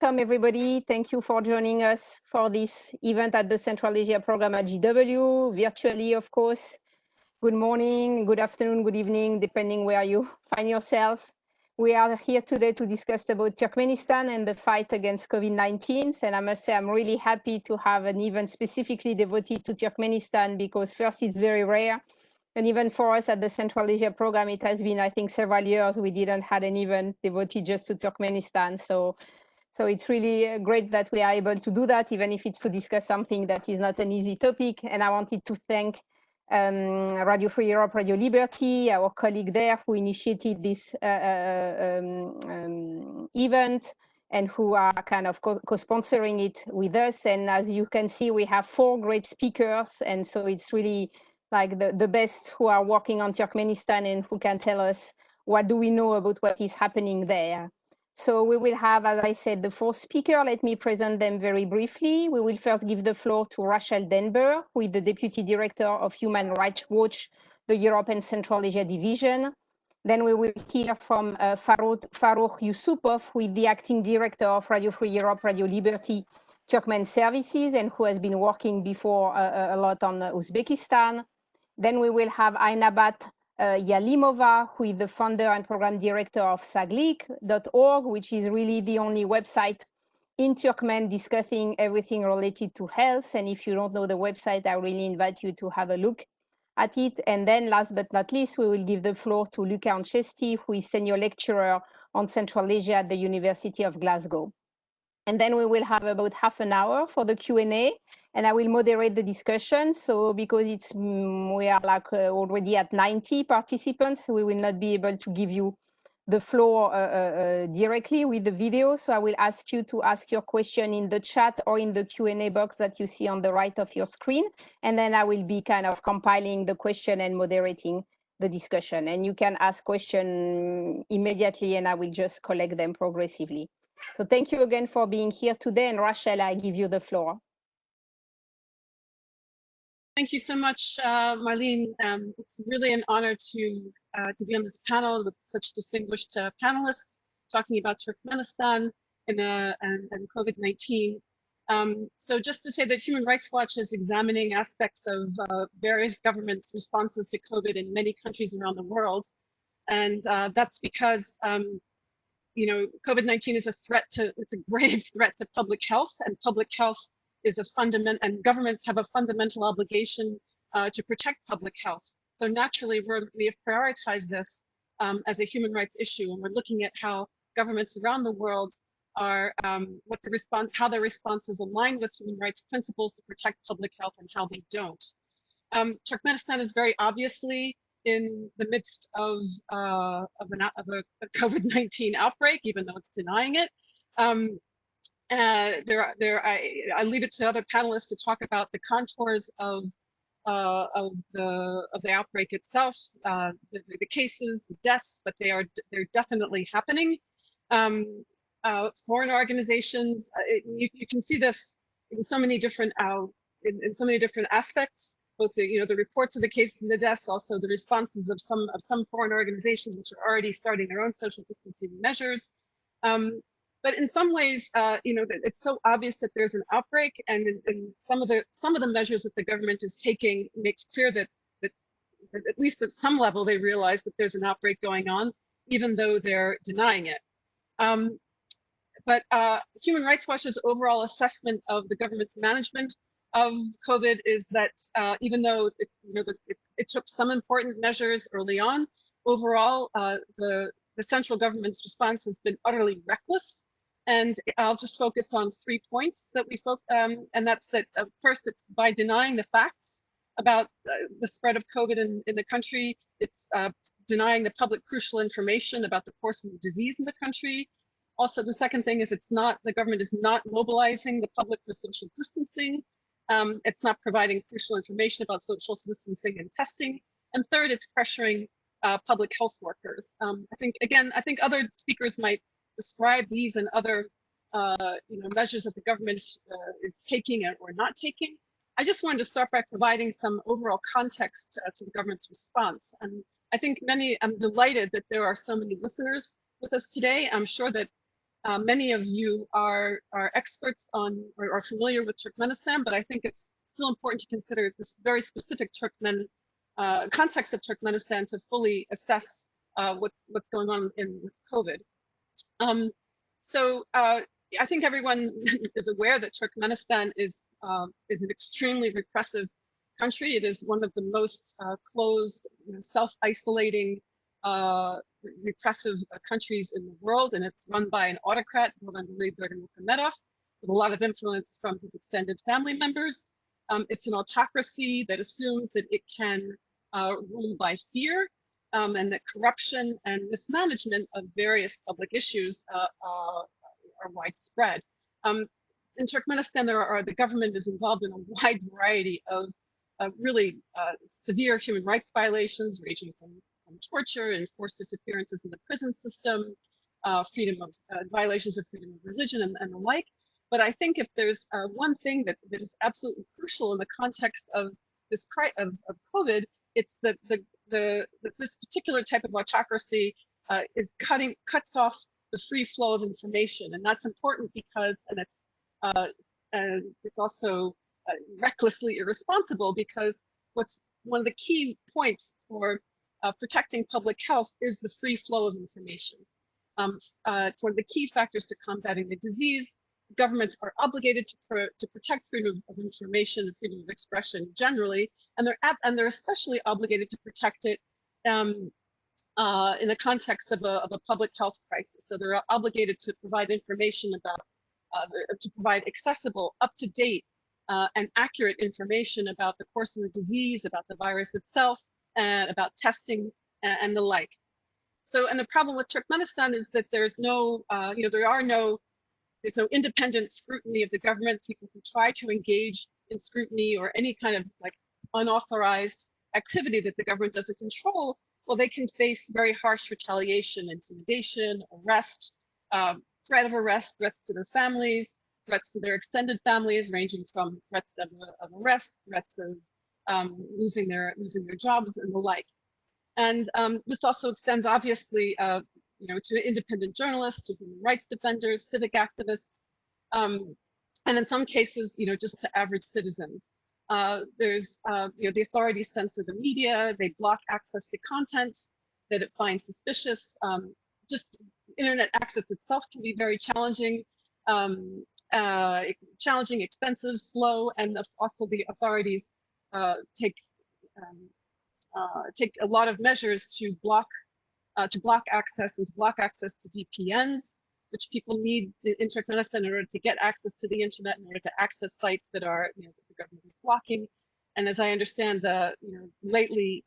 Welcome, everybody. Thank you for joining us for this event at the Central Asia Program at GW, virtually, of course. Good morning, good afternoon, good evening, depending where you find yourself. We are here today to discuss about Turkmenistan and the fight against COVID-19. And I must say, I'm really happy to have an event specifically devoted to Turkmenistan because first, it's very rare. And even for us at the Central Asia Program, it has been, I think, several years we didn't have an event devoted just to Turkmenistan. So it's really great that we are able to do that, even if it's to discuss something that is not an easy topic. And I wanted to thank Radio Free Europe, Radio Liberty, our colleague there who initiated this event and who are kind of co-sponsoring it with us. And as you can see, we have 4 great speakers. And so it's really like the best who are working on Turkmenistan and who can tell us what do we know about what is happening there. So we will have, as I said, the 4 speakers. Let me present them very briefly. We will first give the floor to Rachel Denber, who is the Deputy Director of Human Rights Watch, the Europe and Central Asia Division. Then we will hear from Farukh Yusupov, who is the Acting Director of Radio Free Europe, Radio Liberty, Turkmen Services, and who has been working before a lot on Uzbekistan. Then we will have Ainabat Yalimova, who is the founder and program director of saglik.org, which is really the only website in Turkmen discussing everything related to health. And if you don't know the website, I really invite you to have a look at it. And then last but not least, we will give the floor to Luca Ancesti, who is senior lecturer on Central Asia at the University of Glasgow. And then we will have about half an hour for the Q&A, and I will moderate the discussion. So because we are like already at 90 participants, we will not be able to give you the floor directly with the video. So I will ask you to ask your question in the chat or in the Q&A box that you see on the right of your screen. And then I will be kind of compiling the question and moderating the discussion. And you can ask questions immediately, and I will just collect them progressively. So thank you again for being here today. And Rachel, I give you the floor. Thank you so much, Marlene. It's really an honor to be on this panel with such distinguished panelists talking about Turkmenistan and COVID-19. So just to say that Human Rights Watch is examining aspects of various governments' responses to COVID in many countries around the world. And that's because you know, COVID-19 is it's a grave threat to public health, and public health is a fundamental, and governments have a fundamental obligation to protect public health. So naturally, we have prioritized this as a human rights issue, and we're looking at how governments around the world are, how their responses align with human rights principles to protect public health and how they don't. Turkmenistan is very obviously in the midst of a COVID-19 outbreak, even though it's denying it. I leave it to other panelists to talk about the contours of the outbreak itself, the cases, the deaths, but they're definitely happening. Foreign organizations, you can see this in so many different in so many different aspects. Both the reports of the cases and the deaths, also the responses of some foreign organizations which are already starting their own social distancing measures. But in some ways, it's so obvious that there's an outbreak, and some of the measures that the government is taking makes clear that at least at some level they realize that there's an outbreak going on, even though they're denying it. But Human Rights Watch's overall assessment of the government's management of COVID is that even though it took some important measures early on, overall the central government's response has been utterly reckless. And I'll just focus on 3 points that and that's that first, it's by denying the facts about the spread of COVID in the country. It's denying the public crucial information about the course of the disease in the country. Also, the second thing is the government is not mobilizing the public for social distancing. It's not providing crucial information about social distancing and testing. And third, it's pressuring public health workers. I think other speakers might describe these and other measures that the government is taking or not taking. I just wanted to start by providing some overall context to the government's response. And I think I'm delighted that there are so many listeners with us today. I'm sure that Many of you are experts on or are familiar with Turkmenistan, but I think it's still important to consider this very specific Turkmen context of Turkmenistan to fully assess what's going on with COVID. I think everyone is aware that Turkmenistan is an extremely repressive country. It is one of the most closed, self-isolating, repressive countries in the world, and it's run by an autocrat, Lebap, with a lot of influence from his extended family members. It's an autocracy that assumes that it can rule by fear, and that corruption and mismanagement of various public issues are widespread. In Turkmenistan, the government is involved in a wide variety of really severe human rights violations, ranging from torture and forced disappearances in the prison system, violations of freedom of religion and the like. But I think if there's one thing that is absolutely crucial in the context of this of COVID, it's that this particular type of autocracy cuts off the free flow of information, and that's important because, and it's also recklessly irresponsible, because one of the key points for protecting public health is the free flow of information. It's one of the key factors to combating the disease. Governments are obligated to protect freedom of information and freedom of expression generally, and they're especially obligated to protect it in the context of a public health crisis. So they're obligated to provide information about, to provide accessible, up-to-date, and accurate information about the course of the disease, about the virus itself, and about testing and the like. So, and the problem with Turkmenistan is that there's no, there's no independent scrutiny of the government. People who try to engage in scrutiny or any kind of like unauthorized activity that the government doesn't control, well, they can face very harsh retaliation, intimidation, arrest, threat of arrest, threats to their families, threats to their extended families, ranging from threats of arrest, threats of losing their jobs and the like. And this also extends, obviously, to independent journalists, to human rights defenders, civic activists, and in some cases, just to average citizens. The authorities censor the media, they block access to content that it finds suspicious. Just internet access itself can be very challenging, expensive, slow, and also the authorities take a lot of measures to block access and to block access to VPNs, which people need in Turkmenistan in order to get access to the internet, in order to access sites that are that the government is blocking. And as I understand, lately,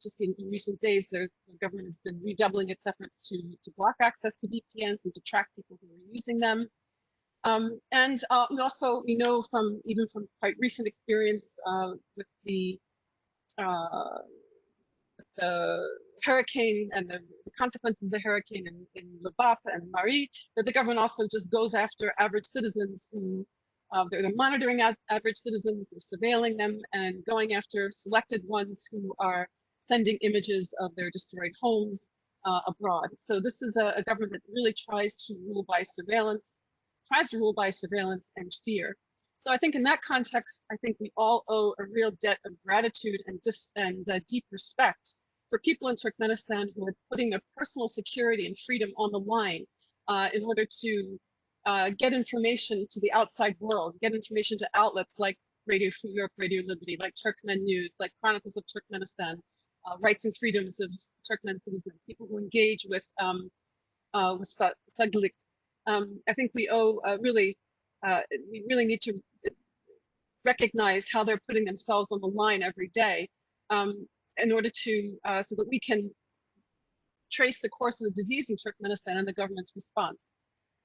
just in recent days, the government has been redoubling its efforts to block access to VPNs and to track people who are using them. Also, we know from quite recent experience with the hurricane and the consequences of the hurricane in Lebap and Mari, that the government also just goes after average citizens who they're monitoring average citizens, they're surveilling them, and going after selected ones who are sending images of their destroyed homes abroad. So this is a government that really tries to rule by surveillance, and fear. So I think in that context, I think we all owe a real debt of gratitude and deep respect for people in Turkmenistan who are putting their personal security and freedom on the line in order to get information to the outside world, get information to outlets like Radio Free Europe, Radio Liberty, like Turkmen News, like Chronicles of Turkmenistan, Rights and Freedoms of Turkmen Citizens, people who engage with Saglikt. I think we owe we really need to recognize how they're putting themselves on the line every day in order to, so that we can trace the course of the disease in Turkmenistan and the government's response.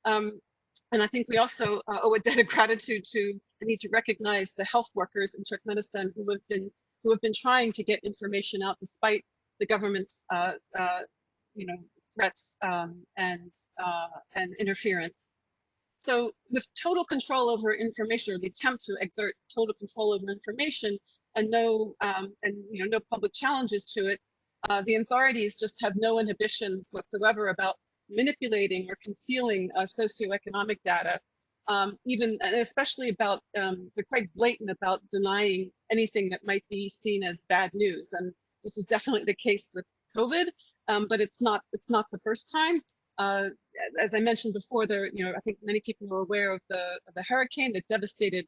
And I think we also owe a debt of gratitude to the need to recognize the health workers in Turkmenistan who have been trying to get information out despite the government's threats and interference. So with total control over information, or the attempt to exert total control over information, and no public challenges to it, the authorities just have no inhibitions whatsoever about manipulating or concealing socioeconomic data, even and especially about they're quite blatant about denying anything that might be seen as bad news. And this is definitely the case with COVID, but it's not the first time. As I mentioned before, I think many people are aware of the hurricane that devastated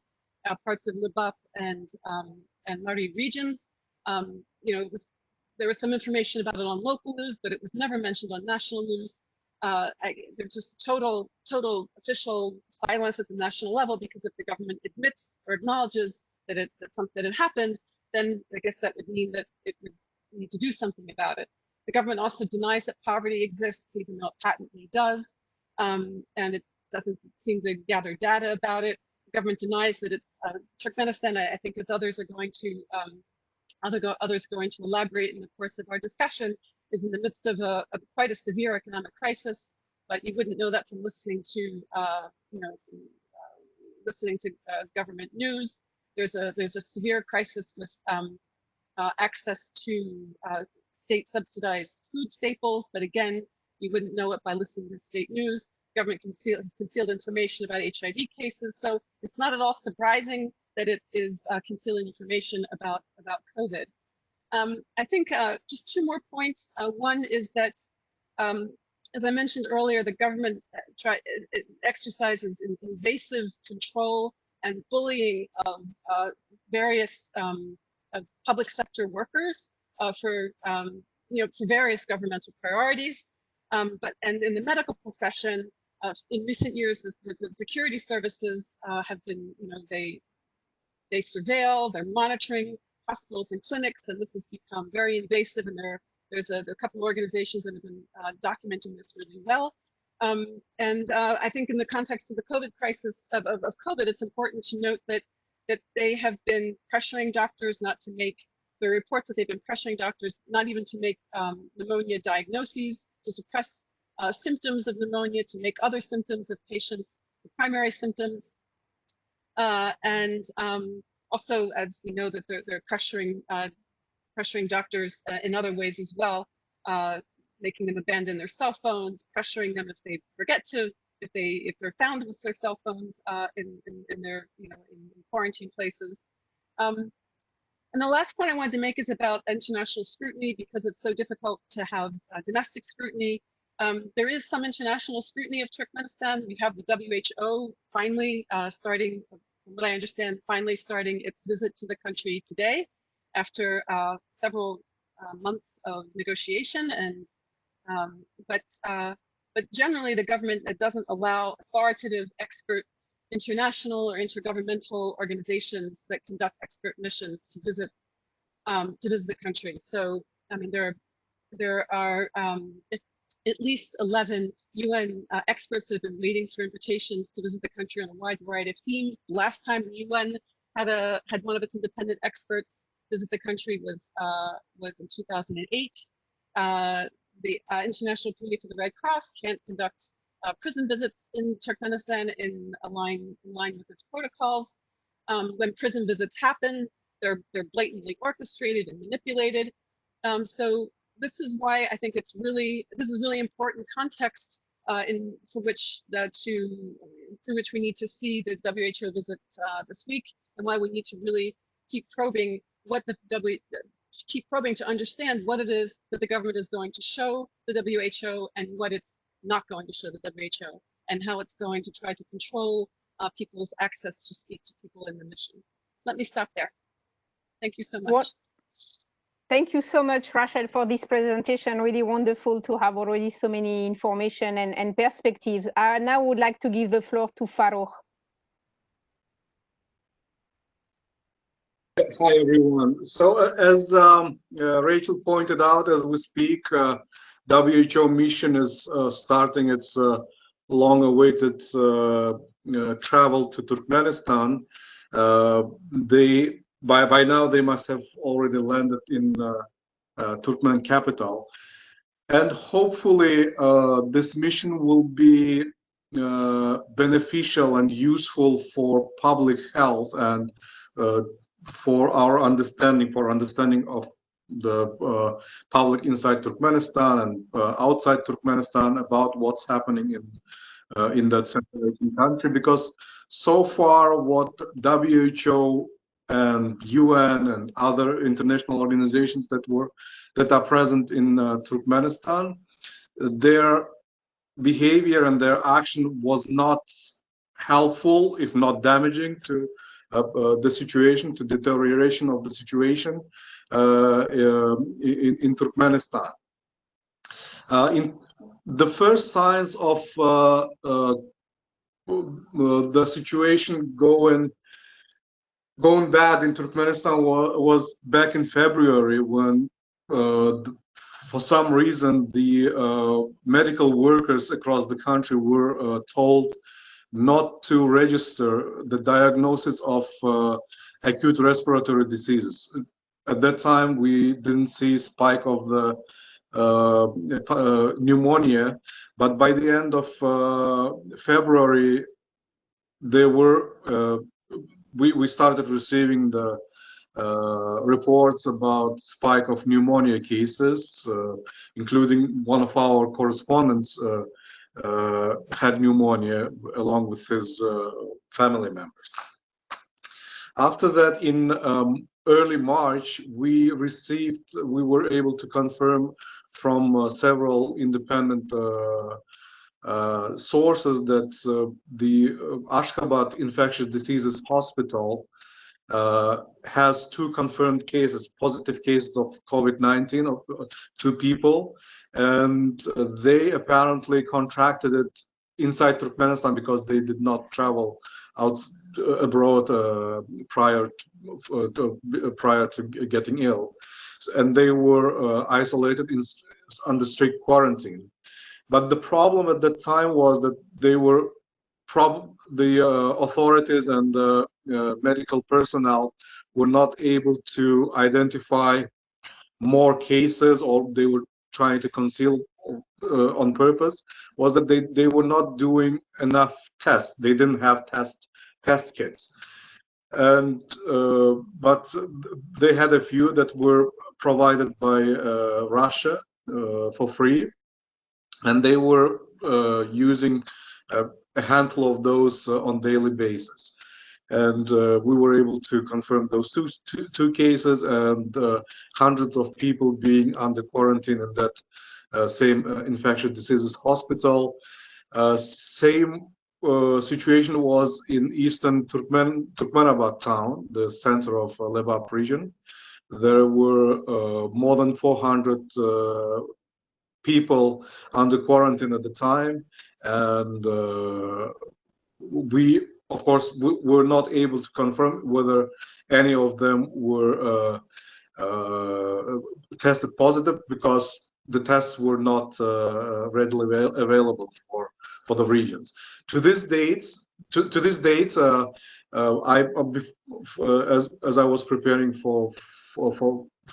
parts of Lebap and Mari regions. There was some information about it on local news, but it was never mentioned on national news. There's just total official silence at the national level, because if the government admits or acknowledges that something had happened, then I guess that would mean that it would need to do something about it. The government also denies that poverty exists, even though it patently does, and it doesn't seem to gather data about it. The government denies that it's Turkmenistan. I think, as others are going to elaborate in the course of our discussion, is in the midst of quite a severe economic crisis, but you wouldn't know that from listening to government news. There's a severe crisis with access to state subsidized food staples, but again, you wouldn't know it by listening to state news. Government has concealed information about HIV cases, so it's not at all surprising that it is concealing information about COVID. I think just two more points. One is that, as I mentioned earlier, the government exercises invasive control and bullying of various of public sector workers for various governmental priorities. But in the medical profession, in recent years, the security services have been, they surveil, they're monitoring hospitals and clinics, and this has become very invasive. And there's a couple of organizations that have been documenting this really well. I think in the context of the COVID crisis of COVID, it's important to note that they have been pressuring doctors not to make, the reports that they've been pressuring doctors not even to make pneumonia diagnoses, to suppress symptoms of pneumonia, to make other symptoms of patients the primary symptoms. Also, as we know, that they're pressuring doctors in other ways as well, making them abandon their cell phones, pressuring them if they forget to, if they're found with their cell phones in their in quarantine places. And the last point I wanted to make is about international scrutiny, because it's so difficult to have domestic scrutiny. There is some international scrutiny of Turkmenistan. We have the WHO finally starting, from what I understand, finally starting its visit to the country today, after several months of negotiation. And but generally, the government doesn't allow authoritative expert international or intergovernmental organizations that conduct expert missions to visit the country. So, I mean, there are at least 11 UN experts that have been waiting for invitations to visit the country on a wide variety of themes. The last time the UN had one of its independent experts visit the country was in 2008. The International Committee for the Red Cross can't conduct prison visits in Turkmenistan in line with its protocols. When prison visits happen, they're blatantly orchestrated and manipulated. So this is why I think this is really important context through which we need to see the WHO visit this week, and why we need to really keep probing to understand what it is that the government is going to show the WHO and what it's not going to show the WHO, and how it's going to try to control people's access to speak to people in the mission. Let me stop there. Thank you so much. Thank you so much, Rachel, for this presentation. Really wonderful to have already so many information and perspectives. I now would like to give the floor to Farouk. Hi, everyone. So as Rachel pointed out, as we speak, WHO mission is starting its long-awaited travel to Turkmenistan. By now they must have already landed in Turkmen capital, and hopefully this mission will be beneficial and useful for public health and for understanding of public inside Turkmenistan and outside Turkmenistan about what's happening in that Central Asian country, because so far what WHO and UN and other international organizations that are present in Turkmenistan, their behavior and their action was not helpful, if not damaging, to the situation, to deterioration of the situation in Turkmenistan. In the first signs of the situation going bad in Turkmenistan was back in February, when for some reason the medical workers across the country were told not to register the diagnosis of acute respiratory diseases. At that time, we didn't see spike of the pneumonia, but by the end of February, there were we started receiving the reports about spike of pneumonia cases, including one of our correspondents had pneumonia along with his family members. After that, in early March, we were able to confirm from several independent sources that the Ashgabat Infectious Diseases Hospital has 2 confirmed cases, positive cases of COVID-19 of 2 people, and they apparently contracted it inside Turkmenistan because they did not travel out abroad prior to getting ill, and they were isolated under strict quarantine. But the problem at that time was that they were the authorities and the medical personnel were not able to identify more cases, or they were trying to conceal on purpose, was that they were not doing enough tests. They didn't have test kits, and but they had a few that were provided by Russia for free, and they were using a handful of those on daily basis, and we were able to confirm those two cases, and hundreds of people being under quarantine in that same infectious diseases hospital. Same situation was in eastern Turkmenabad town, the center of Lebap region. There were more than 400 people under quarantine at the time, and we, of course, were not able to confirm whether any of them were tested positive, because the tests were not readily available for the regions. To this date, as I was preparing for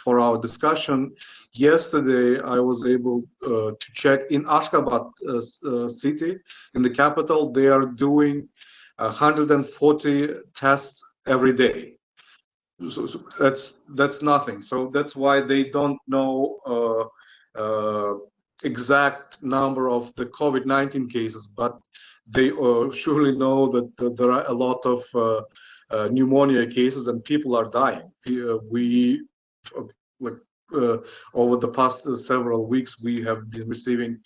our discussion yesterday, I was able to check in Ashgabat city, in the capital. They are doing 140 tests every day. So that's nothing. So that's why they don't know exact number of the COVID-19 cases, but they surely know that there are a lot of pneumonia cases and people are dying. Over the past several weeks, we have been receiving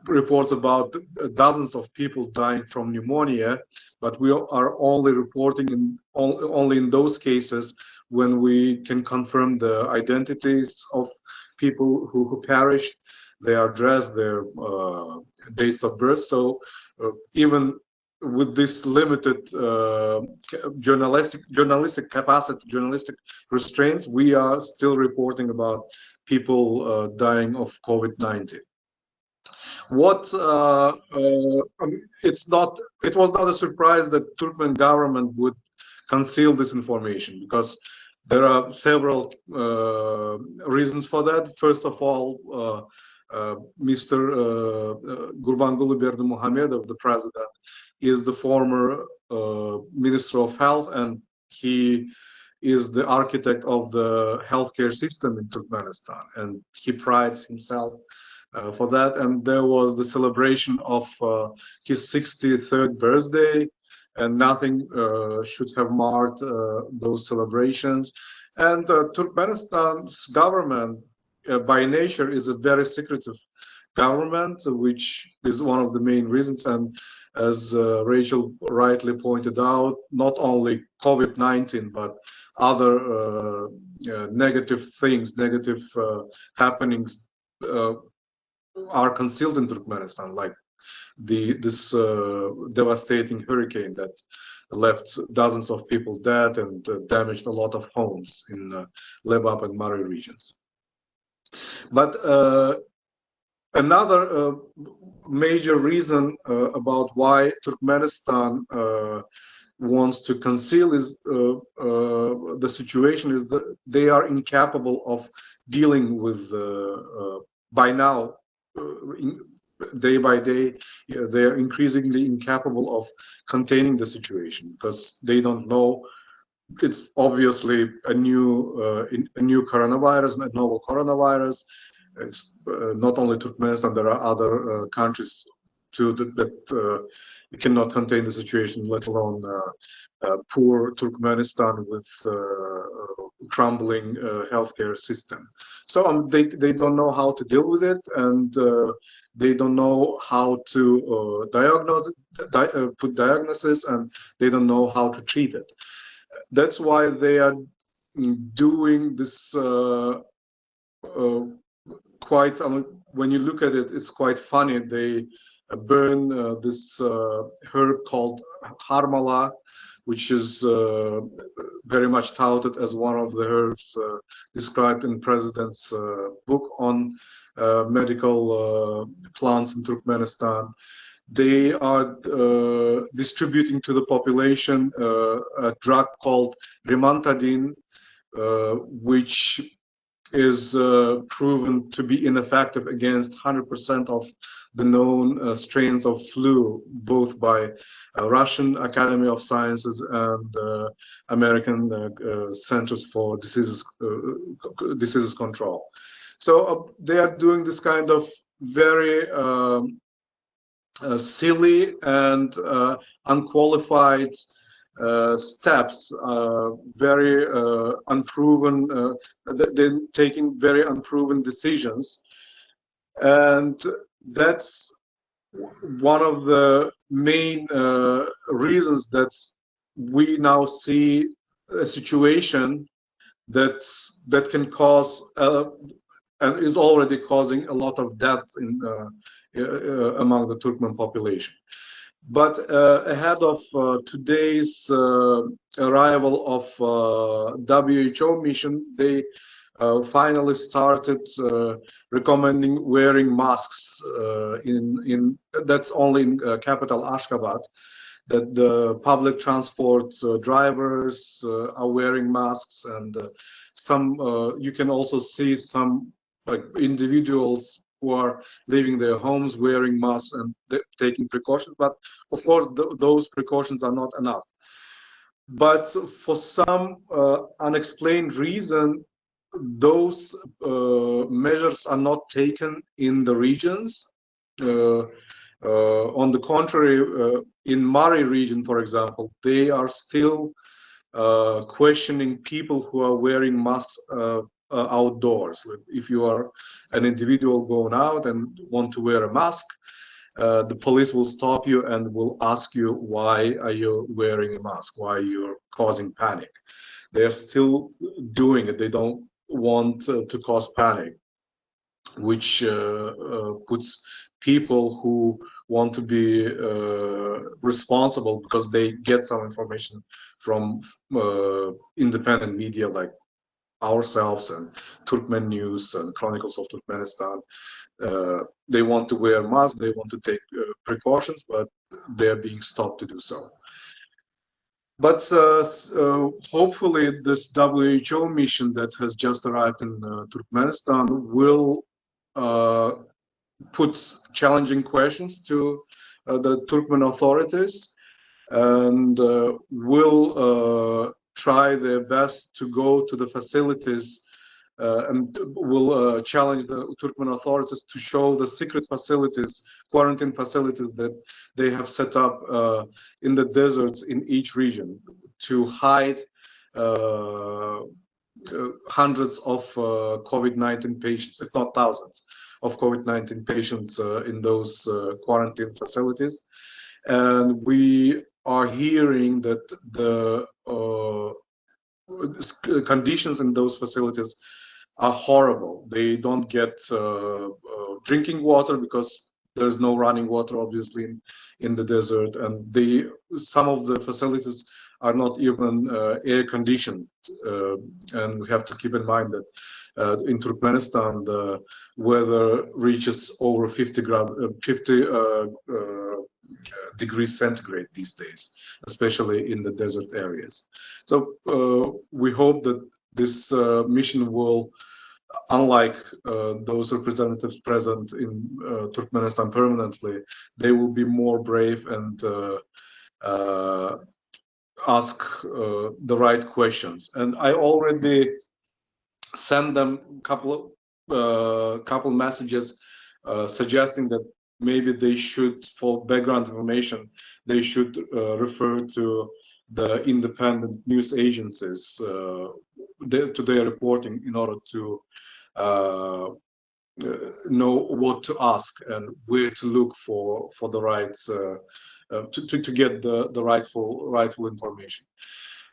reports about dozens of people dying from pneumonia, but we are only reporting only in those cases when we can confirm the identities of people who perished, their address, their dates of birth. So even with this limited journalistic capacity, journalistic restraints, we are still reporting about people dying of COVID-19. What it was not a surprise that Turkmen government would conceal this information, because there are several reasons for that. First of all, Mr. Gurbanguly Berdimuhamedov, the president, is the former Minister of Health, and he is the architect of the healthcare system in Turkmenistan, and he prides himself for that. And there was the celebration of his 63rd birthday, and nothing should have marred those celebrations. And Turkmenistan's government, by nature, is a very secretive government, which is one of the main reasons. And as Rachel rightly pointed out, not only COVID-19, but other negative things, negative happenings are concealed in Turkmenistan, like this devastating hurricane that left dozens of people dead and damaged a lot of homes in Lebap and Mari regions. But another major reason about why Turkmenistan wants to conceal is the situation is that they are incapable of dealing with by now day by day they are increasingly incapable of containing the situation, because they don't know. It's obviously a new coronavirus, a novel coronavirus. It's not only Turkmenistan, there are other countries too that cannot contain the situation, let alone poor Turkmenistan with crumbling healthcare system. So they don't know how to deal with it, and they don't know how to put diagnosis, and they don't know how to treat it. That's why they are doing this quite, when you look at it, it's quite funny. They burn this herb called harmala, which is very much touted as one of the herbs described in President's book on medical plants in Turkmenistan. They are distributing to the population a drug called rimantadine, which is proven to be ineffective against 100% of the known strains of flu, both by Russian Academy of Sciences and American Centers for Diseases Control. So they are doing this kind of very silly and unqualified steps, very unproven, they're taking very unproven decisions. And that's one of the main reasons that we now see a situation that can cause and is already causing a lot of deaths in among the Turkmen population. But ahead of today's arrival of WHO mission, they finally started recommending wearing masks that's only in capital Ashgabat, that the public transport drivers are wearing masks, and some you can also see some individuals who are leaving their homes wearing masks and taking precautions. But of course, those precautions are not enough. But for some unexplained reason, those measures are not taken in the regions. On the contrary, in Mari region, for example, they are still questioning people who are wearing masks outdoors. If you are an individual going out and want to wear a mask, the police will stop you and will ask you, why are you wearing a mask? Why you're causing panic? They're still doing it. They don't want to cause panic, which puts people who want to be responsible, because they get some information from independent media like ourselves and Turkmen News and Chronicles of Turkmenistan. They want to wear masks, they want to take precautions, but they're being stopped to do so. But hopefully this WHO mission that has just arrived in Turkmenistan will put challenging questions to the Turkmen authorities, and will try their best to go to the facilities and will challenge the Turkmen authorities to show the secret facilities, quarantine facilities that they have set up in the deserts in each region to hide hundreds of COVID-19 patients, if not thousands, of COVID-19 patients in those quarantine facilities. And we are hearing that the conditions in those facilities are horrible. They don't get drinking water because there's no running water, obviously, in the desert, and some of the facilities are not even air conditioned. And we have to keep in mind that in Turkmenistan, the weather reaches over 50 degrees centigrade these days, especially in the desert areas. So we hope that this mission will, unlike those representatives present in Turkmenistan permanently, they will be more brave and ask the right questions. And I already sent them a couple messages suggesting that maybe they should, for background information, they should refer to the independent news agencies to their reporting in order to know what to ask and where to look for the rights to get the rightful information.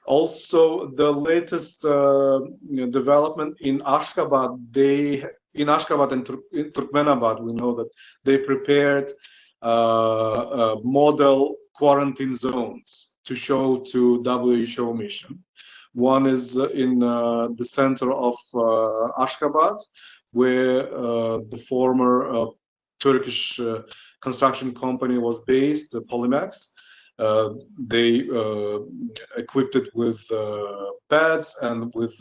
Also, the latest development in Ashgabat, in Ashgabat and in Turkmenabad, we know that they prepared model quarantine zones to show to WHO mission. One is in the center of Ashgabat, where the former Turkish construction company was based, Polymex. They equipped it with beds and with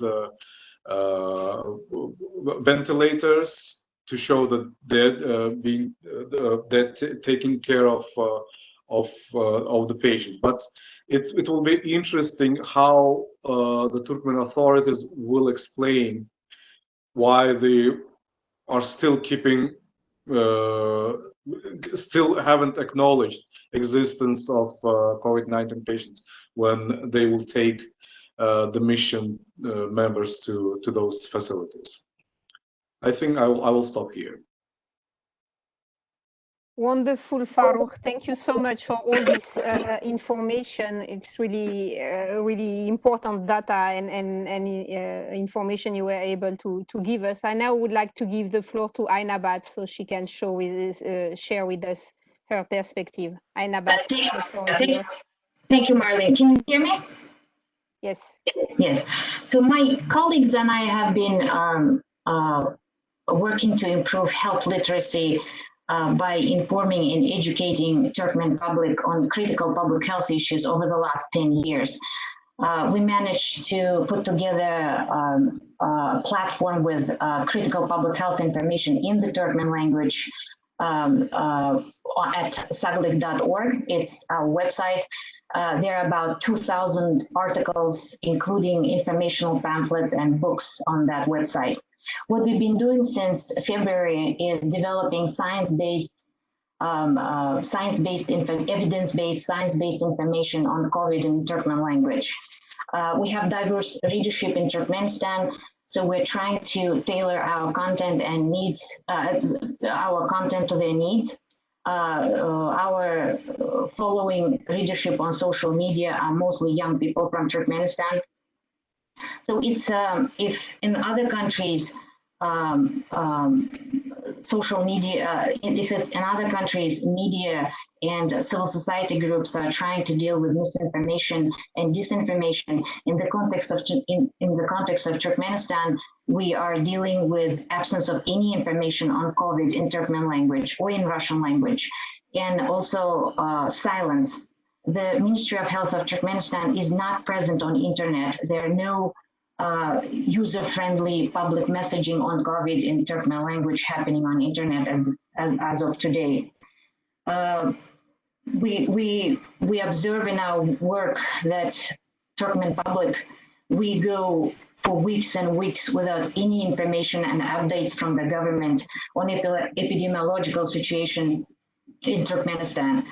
ventilators to show that they're taking care of the patients. But it will be interesting how the Turkmen authorities will explain why they are still keeping, still haven't acknowledged existence of COVID-19 patients when they will take the mission members to those facilities. I think I will stop here. Wonderful, Faruk. Thank you so much for all this information. It's really, really important data and information you were able to give us. I now would like to give the floor to Aynabat so she can share with us her perspective. Aynabat, the floor is yours. Thank you, Marlene. Can you hear me? Yes. Yes. So my colleagues and I have been working to improve health literacy by informing and educating Turkmen public on critical public health issues over the last 10 years. We managed to put together a platform with critical public health information in the Turkmen language at saglik.org. It's our website. There are about 2,000 articles, including informational pamphlets and books on that website. What we've been doing since February is developing evidence-based science-based information on COVID in Turkmen language. We have diverse readership in Turkmenistan, so we're trying to tailor our content and needs, our content to their needs. Our following readership on social media are mostly young people from Turkmenistan. So it's if in other countries social media, if it's in other countries, media and civil society groups are trying to deal with misinformation and disinformation in the context of Turkmenistan, we are dealing with absence of any information on COVID in Turkmen language or in Russian language, and also silence. The Ministry of Health of Turkmenistan is not present on internet. There are no user-friendly public messaging on COVID in Turkmen language happening on internet as of today. We observe in our work that Turkmen public, we go for weeks and weeks without any information and updates from the government on epidemiological situation in Turkmenistan.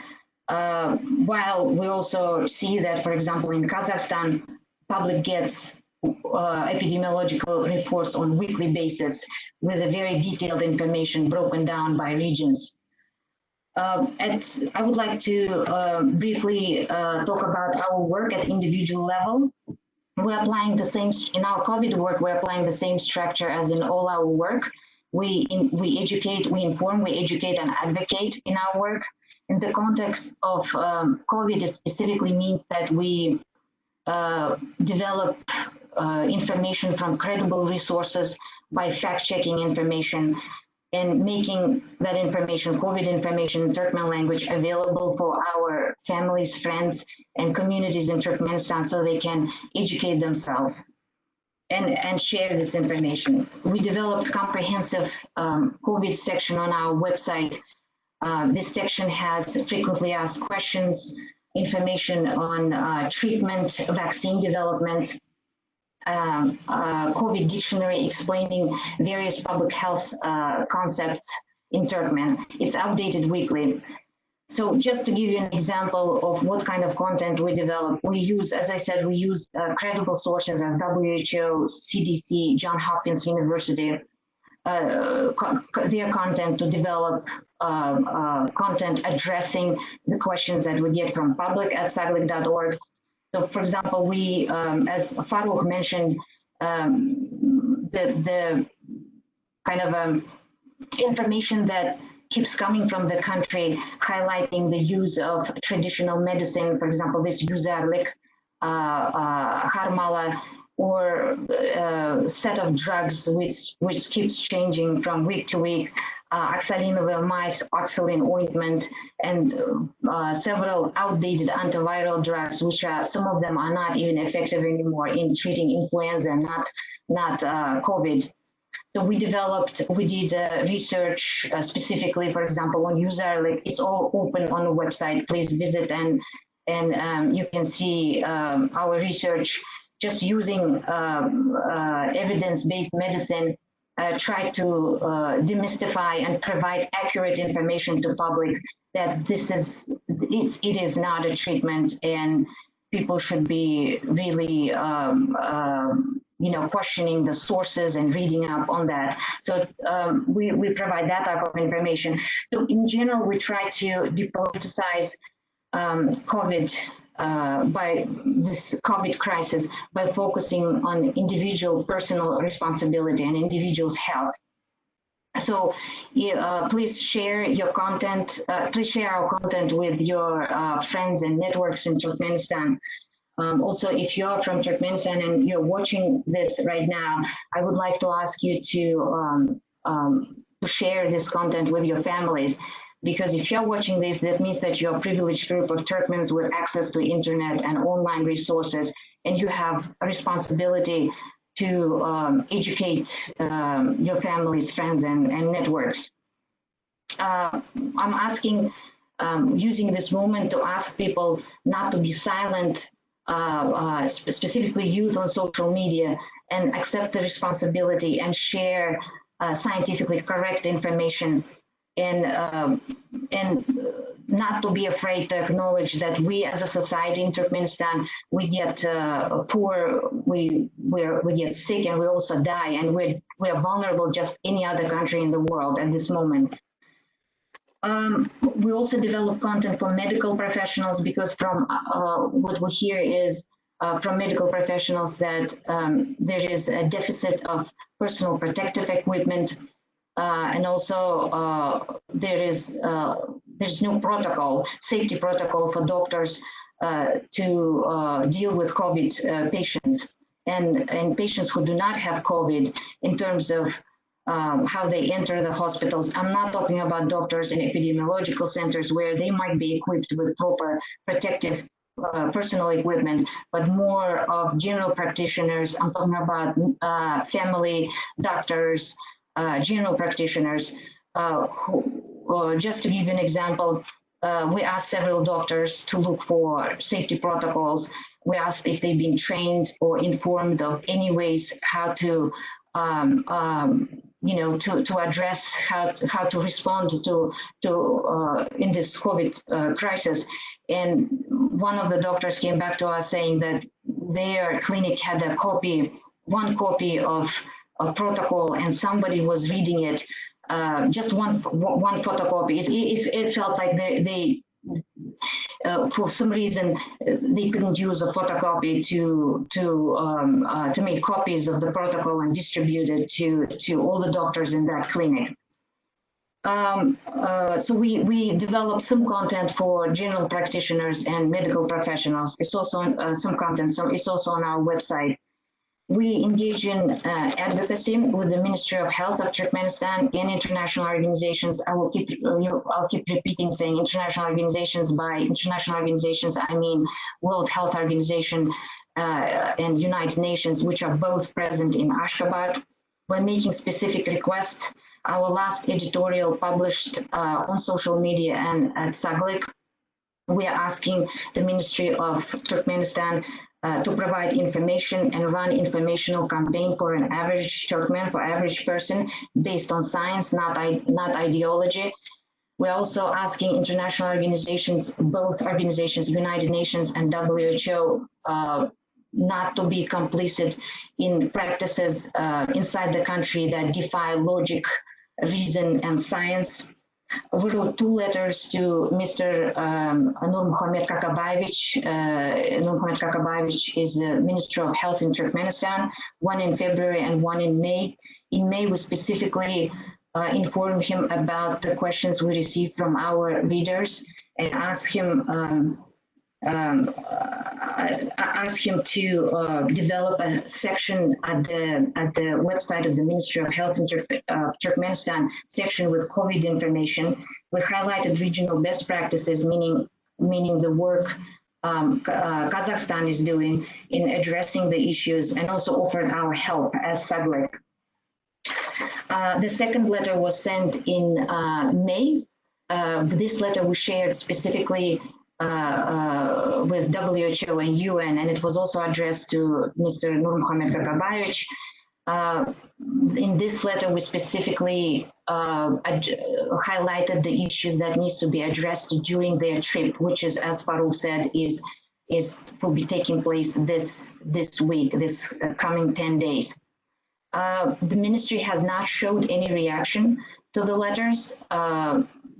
While we also see that, for example, in Kazakhstan, public gets epidemiological reports on weekly basis with a very detailed information broken down by regions. I would like to briefly talk about our work at individual level. We're applying the same, in our COVID work, we're applying the same structure as in all our work. We educate, we inform, we educate and advocate in our work. In the context of COVID, it specifically means that we develop information from credible resources by fact-checking information and making that information, COVID information in Turkmen language, available for our families, friends, and communities in Turkmenistan so they can educate themselves and share this information. We developed comprehensive COVID section on our website. This section has frequently asked questions, information on treatment, vaccine development, COVID dictionary explaining various public health concepts in Turkmen. It's updated weekly. So just to give you an example of what kind of content we develop, we use, as I said, we use credible sources as WHO, CDC, Johns Hopkins University, their content to develop content addressing the questions that we get from public at saglik.org. So, for example, we, as Faruk mentioned, the kind of information that keeps coming from the country, highlighting the use of traditional medicine, for example, this Uzerlik, Harmala, or set of drugs which keeps changing from week to week, oxalinomyl mice, oxalin ointment, and several outdated antiviral drugs, which some of them are not even effective anymore in treating influenza, not COVID. So we did research specifically, for example, on Uzerlik. It's all open on the website. Please visit and you can see our research. Just using evidence-based medicine, try to demystify and provide accurate information to public that it is not a treatment, and people should be really questioning the sources and reading up on that. So we provide that type of information. So in general, we try to depoliticize COVID by this COVID crisis by focusing on individual personal responsibility and individuals' health. So please share your content, please share our content with your friends and networks in Turkmenistan. Also, if you're from Turkmenistan and you're watching this right now, I would like to ask you to share this content with your families. Because if you're watching this, that means that you're a privileged group of Turkmens with access to internet and online resources, and you have a responsibility to educate your families, friends, and networks. I'm asking, using this moment to ask people not to be silent, specifically youth on social media, and accept the responsibility and share scientifically correct information. And not to be afraid to acknowledge that we as a society in Turkmenistan, we get poor, we get sick, and we also die, and we're vulnerable just any other country in the world at this moment. We also develop content for medical professionals, because from what we hear is from medical professionals that there is a deficit of personal protective equipment. And also there's no protocol, safety protocol for doctors to deal with COVID patients and patients who do not have COVID in terms of how they enter the hospitals. I'm not talking about doctors in epidemiological centers where they might be equipped with proper protective personal equipment, but more of general practitioners. I'm talking about family doctors, general practitioners, who, just to give you an example, we asked several doctors to look for safety protocols. We asked if they've been trained or informed of any ways how to, to address how to respond to in this COVID crisis. And one of the doctors came back to us saying that their clinic had one copy of a protocol, and somebody was reading it. Just one photocopy. It felt like they for some reason they couldn't use a photocopy to make copies of the protocol and distribute it to all the doctors in that clinic. So we developed some content for general practitioners and medical professionals. It's also some content, so it's also on our website. We engage in advocacy with the Ministry of Health of Turkmenistan and international organizations. I'll keep repeating saying international organizations. By international organizations, I mean World Health Organization and United Nations, which are both present in Ashgabat. We're making specific requests. Our last editorial published on social media and at Saglik. We are asking the Ministry of Turkmenistan to provide information and run informational campaign for an average Turkmen, for average person, based on science, not ideology. We're also asking international organizations, both organizations, United Nations and WHO, not to be complicit in practices inside the country that defy logic, reason, and science. We wrote 2 letters to Mr. Nurmuhamed Kakabayevich. Nurmuhamed Kakabayevich is the Minister of Health in Turkmenistan, one in February and one in May. In May, we specifically informed him about the questions we received from our readers and asked him to develop a section at the website of the Ministry of Health in Turkmenistan, section with COVID information. We highlighted regional best practices, meaning the work Kazakhstan is doing in addressing the issues, and also offered our help as Saglik. The second letter was sent in May. This letter we shared specifically with WHO and UN, and it was also addressed to Mr. Nurmuhamed Kakabayevich. In this letter, we specifically highlighted the issues that needs to be addressed during their trip, which is, as Faruk said, will be taking place this week, this coming 10 days. The ministry has not showed any reaction to the letters.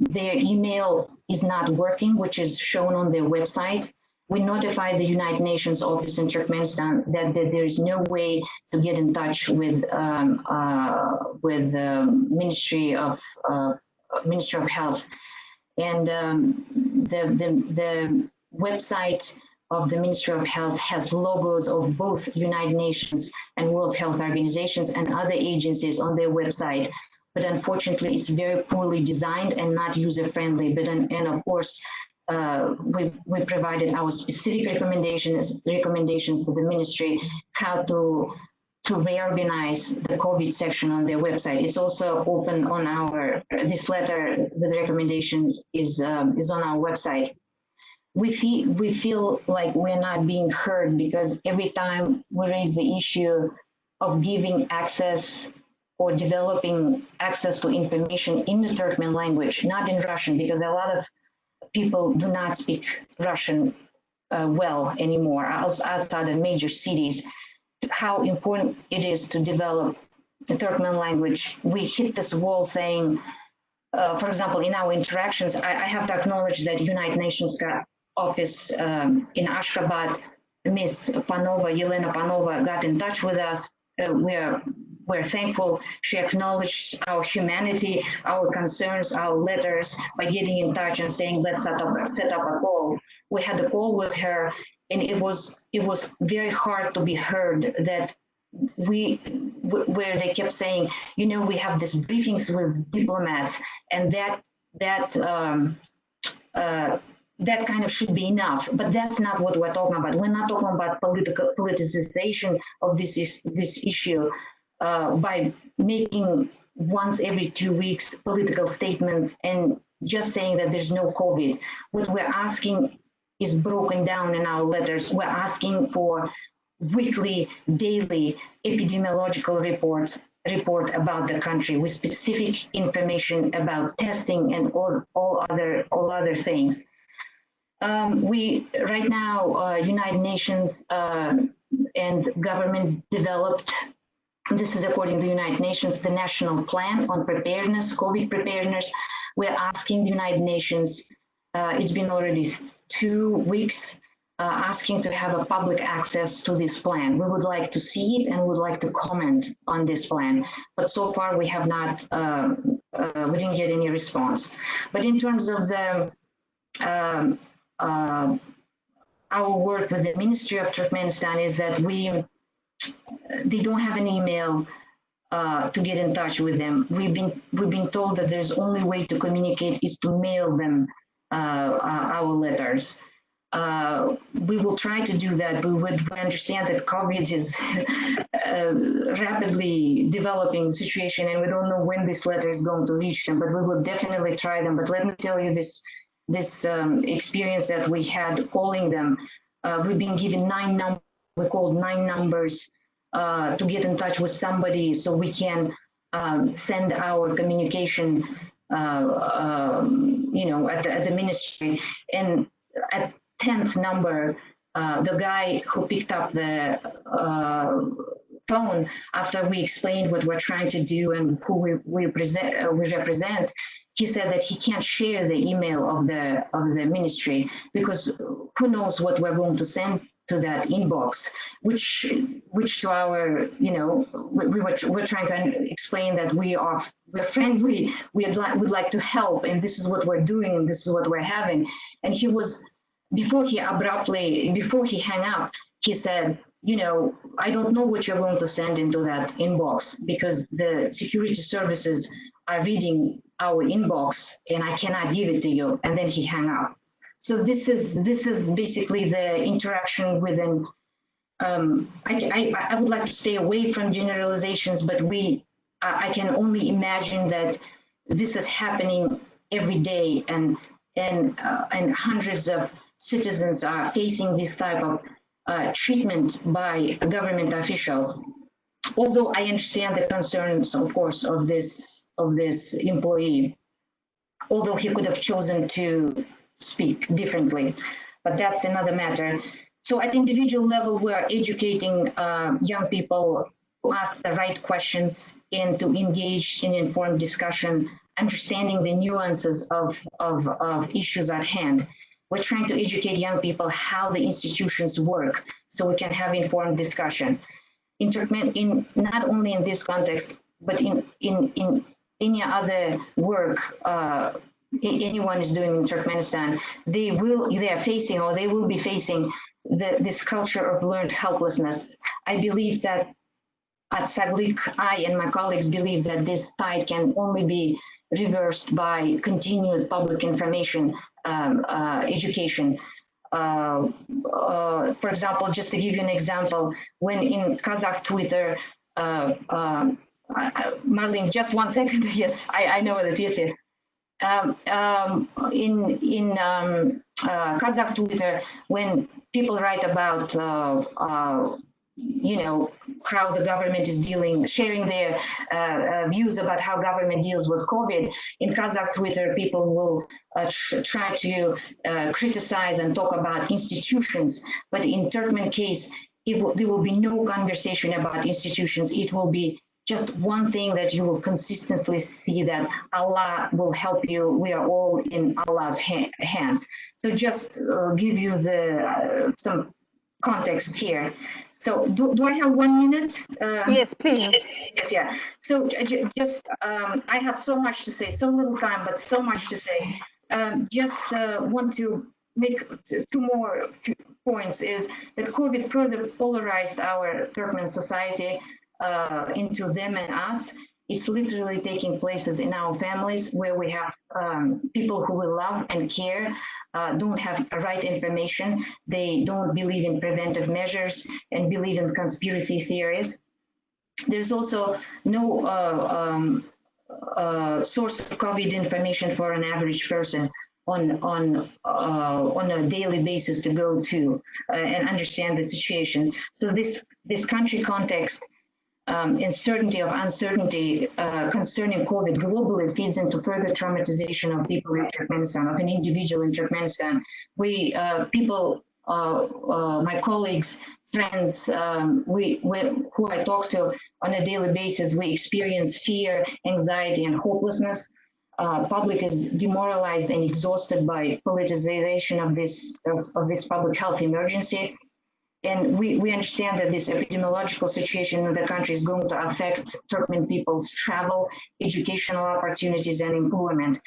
Their email is not working, which is shown on their website. We notified the United Nations office in Turkmenistan that there is no way to get in touch with Ministry of Health, and the website of the Ministry of Health has logos of both United Nations and World Health Organizations and other agencies on their website. But unfortunately, it's very poorly designed and not user-friendly. And of course, we provided our specific recommendations to the ministry how to reorganize the COVID section on their website. It's also open on this letter with recommendations is on our website. We feel like we're not being heard, because every time we raise the issue of giving access or developing access to information in the Turkmen language, not in Russian, because a lot of people do not speak Russian well anymore outside of major cities, how important it is to develop the Turkmen language. We hit this wall saying, for example, in our interactions, I have to acknowledge that United Nations office in Ashgabat, Ms. Panova, Yelena Panova, got in touch with us. We're thankful. She acknowledged our humanity, our concerns, our letters by getting in touch and saying, let's set up a call. We had a call with her, and it was very hard to be heard, that where they kept saying, we have these briefings with diplomats, and that kind of should be enough, but that's not what we're talking about. We're not talking about politicization of this issue by making once every 2 weeks political statements and just saying that there's no COVID. What we're asking is broken down in our letters. We're asking for weekly, daily epidemiological report about the country with specific information about testing and all other things. We right now, United Nations and government developed, this is according to the United Nations, the National Plan on Preparedness, COVID preparedness. We're asking the United Nations, it's been already 2 weeks, asking to have a public access to this plan. We would like to see it and would like to comment on this plan. But so far we have not, we didn't get any response. But in terms of the our work with the Ministry of Turkmenistan is that they don't have an email to get in touch with them. We've been told that there's only way to communicate is to mail them our letters. We will try to do that, but we understand that COVID is rapidly developing situation, and we don't know when this letter is going to reach them, but we will definitely try them. But let me tell you this experience that we had calling them. We've been given 9 numbers. We called 9 numbers to get in touch with somebody so we can send our communication, you know, at the ministry. And at 10th number, the guy who picked up the phone after we explained what we're trying to do and who we represent, he said that he can't share the email of the ministry because who knows what we're going to send to that inbox, which to our, you know, we're trying to explain that we're friendly, would like to help, and this is what we're doing, and this is what we're having. And he was, before he hung up, he said, you know, I don't know what you're going to send into that inbox because the security services are reading our inbox and I cannot give it to you. And then he hung up. So this is basically the interaction within. I would like to stay away from generalizations, but I can only imagine that this is happening every day, and hundreds of citizens are facing this type of treatment by government officials. Although I understand the concerns, of course, of this employee, although he could have chosen to speak differently, but that's another matter. So at individual level, we're educating young people to ask the right questions and to engage in informed discussion, understanding the nuances of issues at hand. We're trying to educate young people how the institutions work so we can have informed discussion. Not only in this context, but in any other work anyone is doing in Turkmenistan, they are facing or they will be facing this culture of learned helplessness. I believe that at Saglik, I and my colleagues believe that this tide can only be reversed by continued public information education. For example, just to give you an example, when in Kazakh Twitter, Marlene, just 1 second. Yes, I know what it is here. In Kazakh Twitter, when people write about you know, how the government is sharing their views about how government deals with COVID, in Kazakh Twitter, people will try to criticize and talk about institutions. But in Turkmen case, there will be no conversation about institutions. It will be just one thing that you will consistently see, that Allah will help you. We are all in Allah's hands. So just give you some context here. So do I have 1 minute? Yes, please. Yes, yeah. So just, I have so much to say, so little time, but so much to say. Just want to make 2 more points, is that COVID further polarized our Turkmen society into them and us. It's literally taking places in our families where we have people who we love and care, don't have the right information. They don't believe in preventive measures and believe in conspiracy theories. There's also no source of COVID information for an average person on a daily basis to go to and understand the situation. So this country context uncertainty of uncertainty concerning COVID globally feeds into further traumatization of people in Turkmenistan, of an individual in Turkmenistan. We people, my colleagues, friends, who I talk to on a daily basis, we experience fear, anxiety, and hopelessness. Public is demoralized and exhausted by politicization of this public health emergency. And we understand that this epidemiological situation in the country is going to affect Turkmen people's travel, educational opportunities, and employment.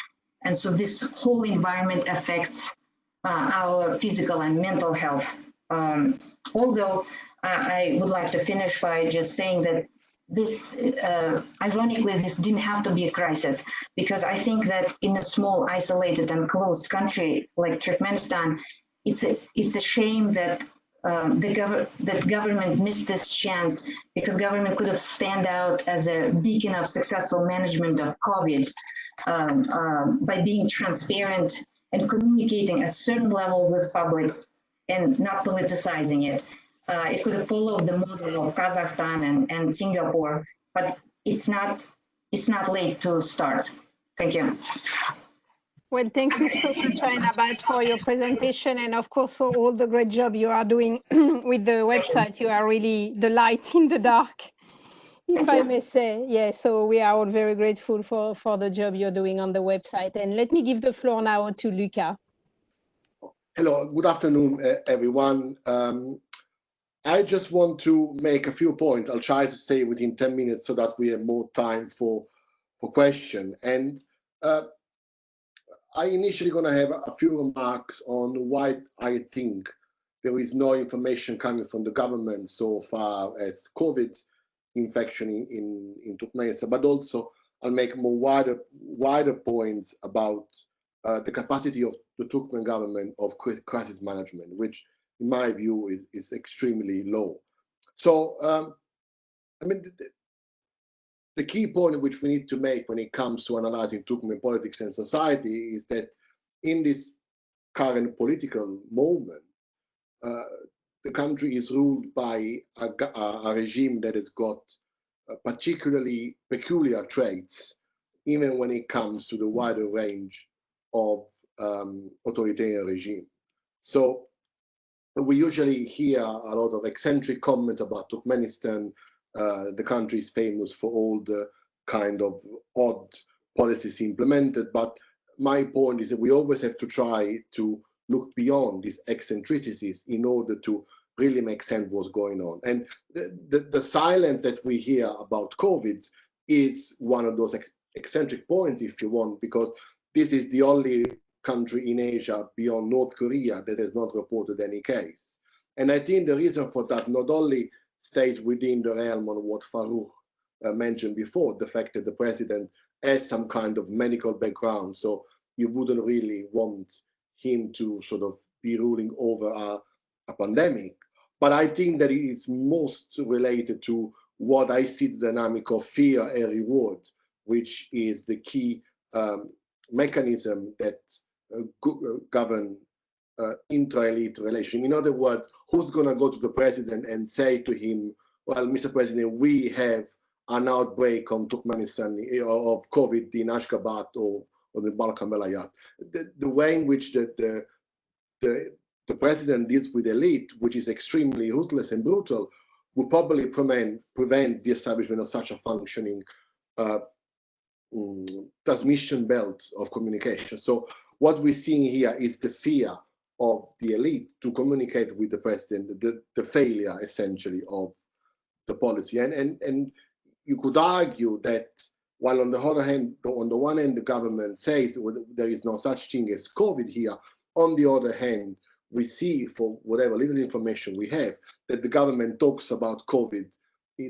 And so this whole environment affects our physical and mental health. Although I would like to finish by just saying that this, ironically, this didn't have to be a crisis, because I think that in a small, isolated, and closed country like Turkmenistan, it's a shame that that government missed this chance, because government could have stand out as a beacon of successful management of COVID by being transparent and communicating at a certain level with public and not politicizing it. It could have followed the model of Kazakhstan and Singapore, but it's not late to start. Thank you. Well, thank you so much, Ainabad, for your presentation, and of course for all the great job you are doing with the website. You are really the light in the dark, if I may say. Yeah, so we are all very grateful for the job you're doing on the website. And let me give the floor now to Luca. Hello, good afternoon, everyone. I just want to make a few points. I'll try to stay within 10 minutes so that we have more time for question. And I initially going to have a few remarks on why I think there is no information coming from the government so far as COVID infection in Turkmenistan, but also I'll make more wider points about the capacity of the Turkmen government of crisis management, which in my view is extremely low. So, I mean, the key point which we need to make when it comes to analyzing Turkmen politics and society is that in this current political moment, the country is ruled by a regime that has got particularly peculiar traits, even when it comes to the wider range of authoritarian regime. So we usually hear a lot of eccentric comments about Turkmenistan. The country is famous for all the kind of odd policies implemented, but my point is that we always have to try to look beyond these eccentricities in order to really make sense what's going on. And the silence that we hear about COVID is one of those eccentric points, if you want, because this is the only country in Asia beyond North Korea that has not reported any case. And I think the reason for that not only stays within the realm of what Farouk mentioned before, the fact that the president has some kind of medical background, so you wouldn't really want him to sort of be ruling over a pandemic. But I think that it is most related to what I see the dynamic of fear and reward, which is the key mechanism that govern intra-elite relation. In other words, who's going to go to the president and say to him, well, Mr. President, we have an outbreak on Turkmenistan of COVID in Ashgabat or the Balkan Velayat. The way in which the president deals with elite, which is extremely ruthless and brutal, would probably prevent the establishment of such a functioning transmission belt of communication. So what we're seeing here is the fear of the elite to communicate with the president, the failure essentially of the policy. And you could argue that while on the other hand, on the one hand, the government says there is no such thing as COVID here, on the other hand, we see, for whatever little information we have, that the government talks about COVID,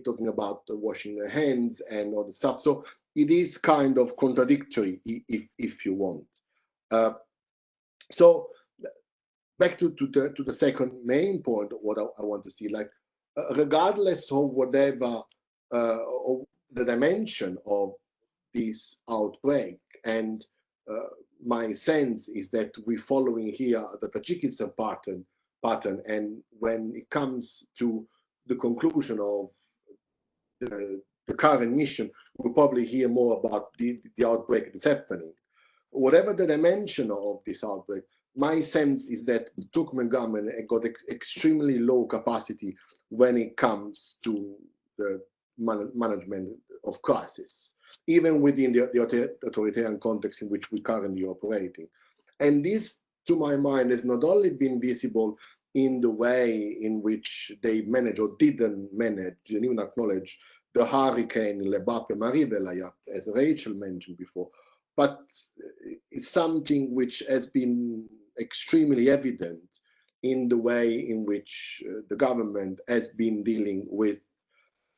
talking about washing their hands and all the stuff. So it is kind of contradictory, if you want. So back to the second main point, what I want to see, like regardless of whatever of the dimension of this outbreak. And my sense is that we're following here the Tajikistan pattern, and when it comes to the conclusion of the current mission, we'll probably hear more about the outbreak that's happening. Whatever the dimension of this outbreak, my sense is that the Turkmen government has got extremely low capacity when it comes to the management of crisis, even within the authoritarian context in which we're currently operating. And this, to my mind, has not only been visible in the way in which they manage or didn't manage, and even acknowledge, the hurricane Lebap and Marie Velayat, as Rachel mentioned before, but it's something which has been extremely evident in the way in which the government has been dealing with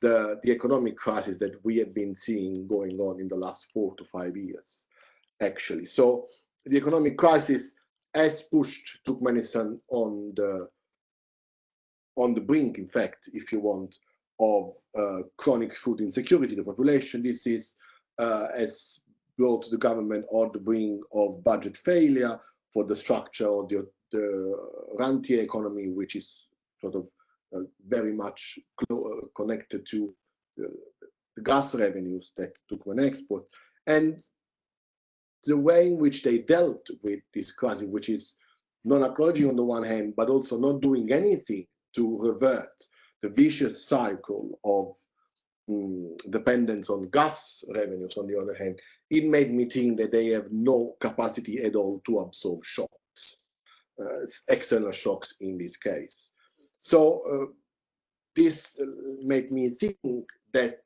the economic crisis that we have been seeing going on in the last 4 to 5 years, actually. So the economic crisis has pushed Turkmenistan on the brink, in fact, if you want, of chronic food insecurity. The population, this is has brought the government on the brink of budget failure for the structure of the rentier economy, which is sort of very much connected to the gas revenues that Turkmen export. And the way in which they dealt with this crisis, which is not acknowledging on the one hand, but also not doing anything to revert the vicious cycle of dependence on gas revenues, on the other hand, it made me think that they have no capacity at all to absorb shocks, external shocks in this case. So this made me think that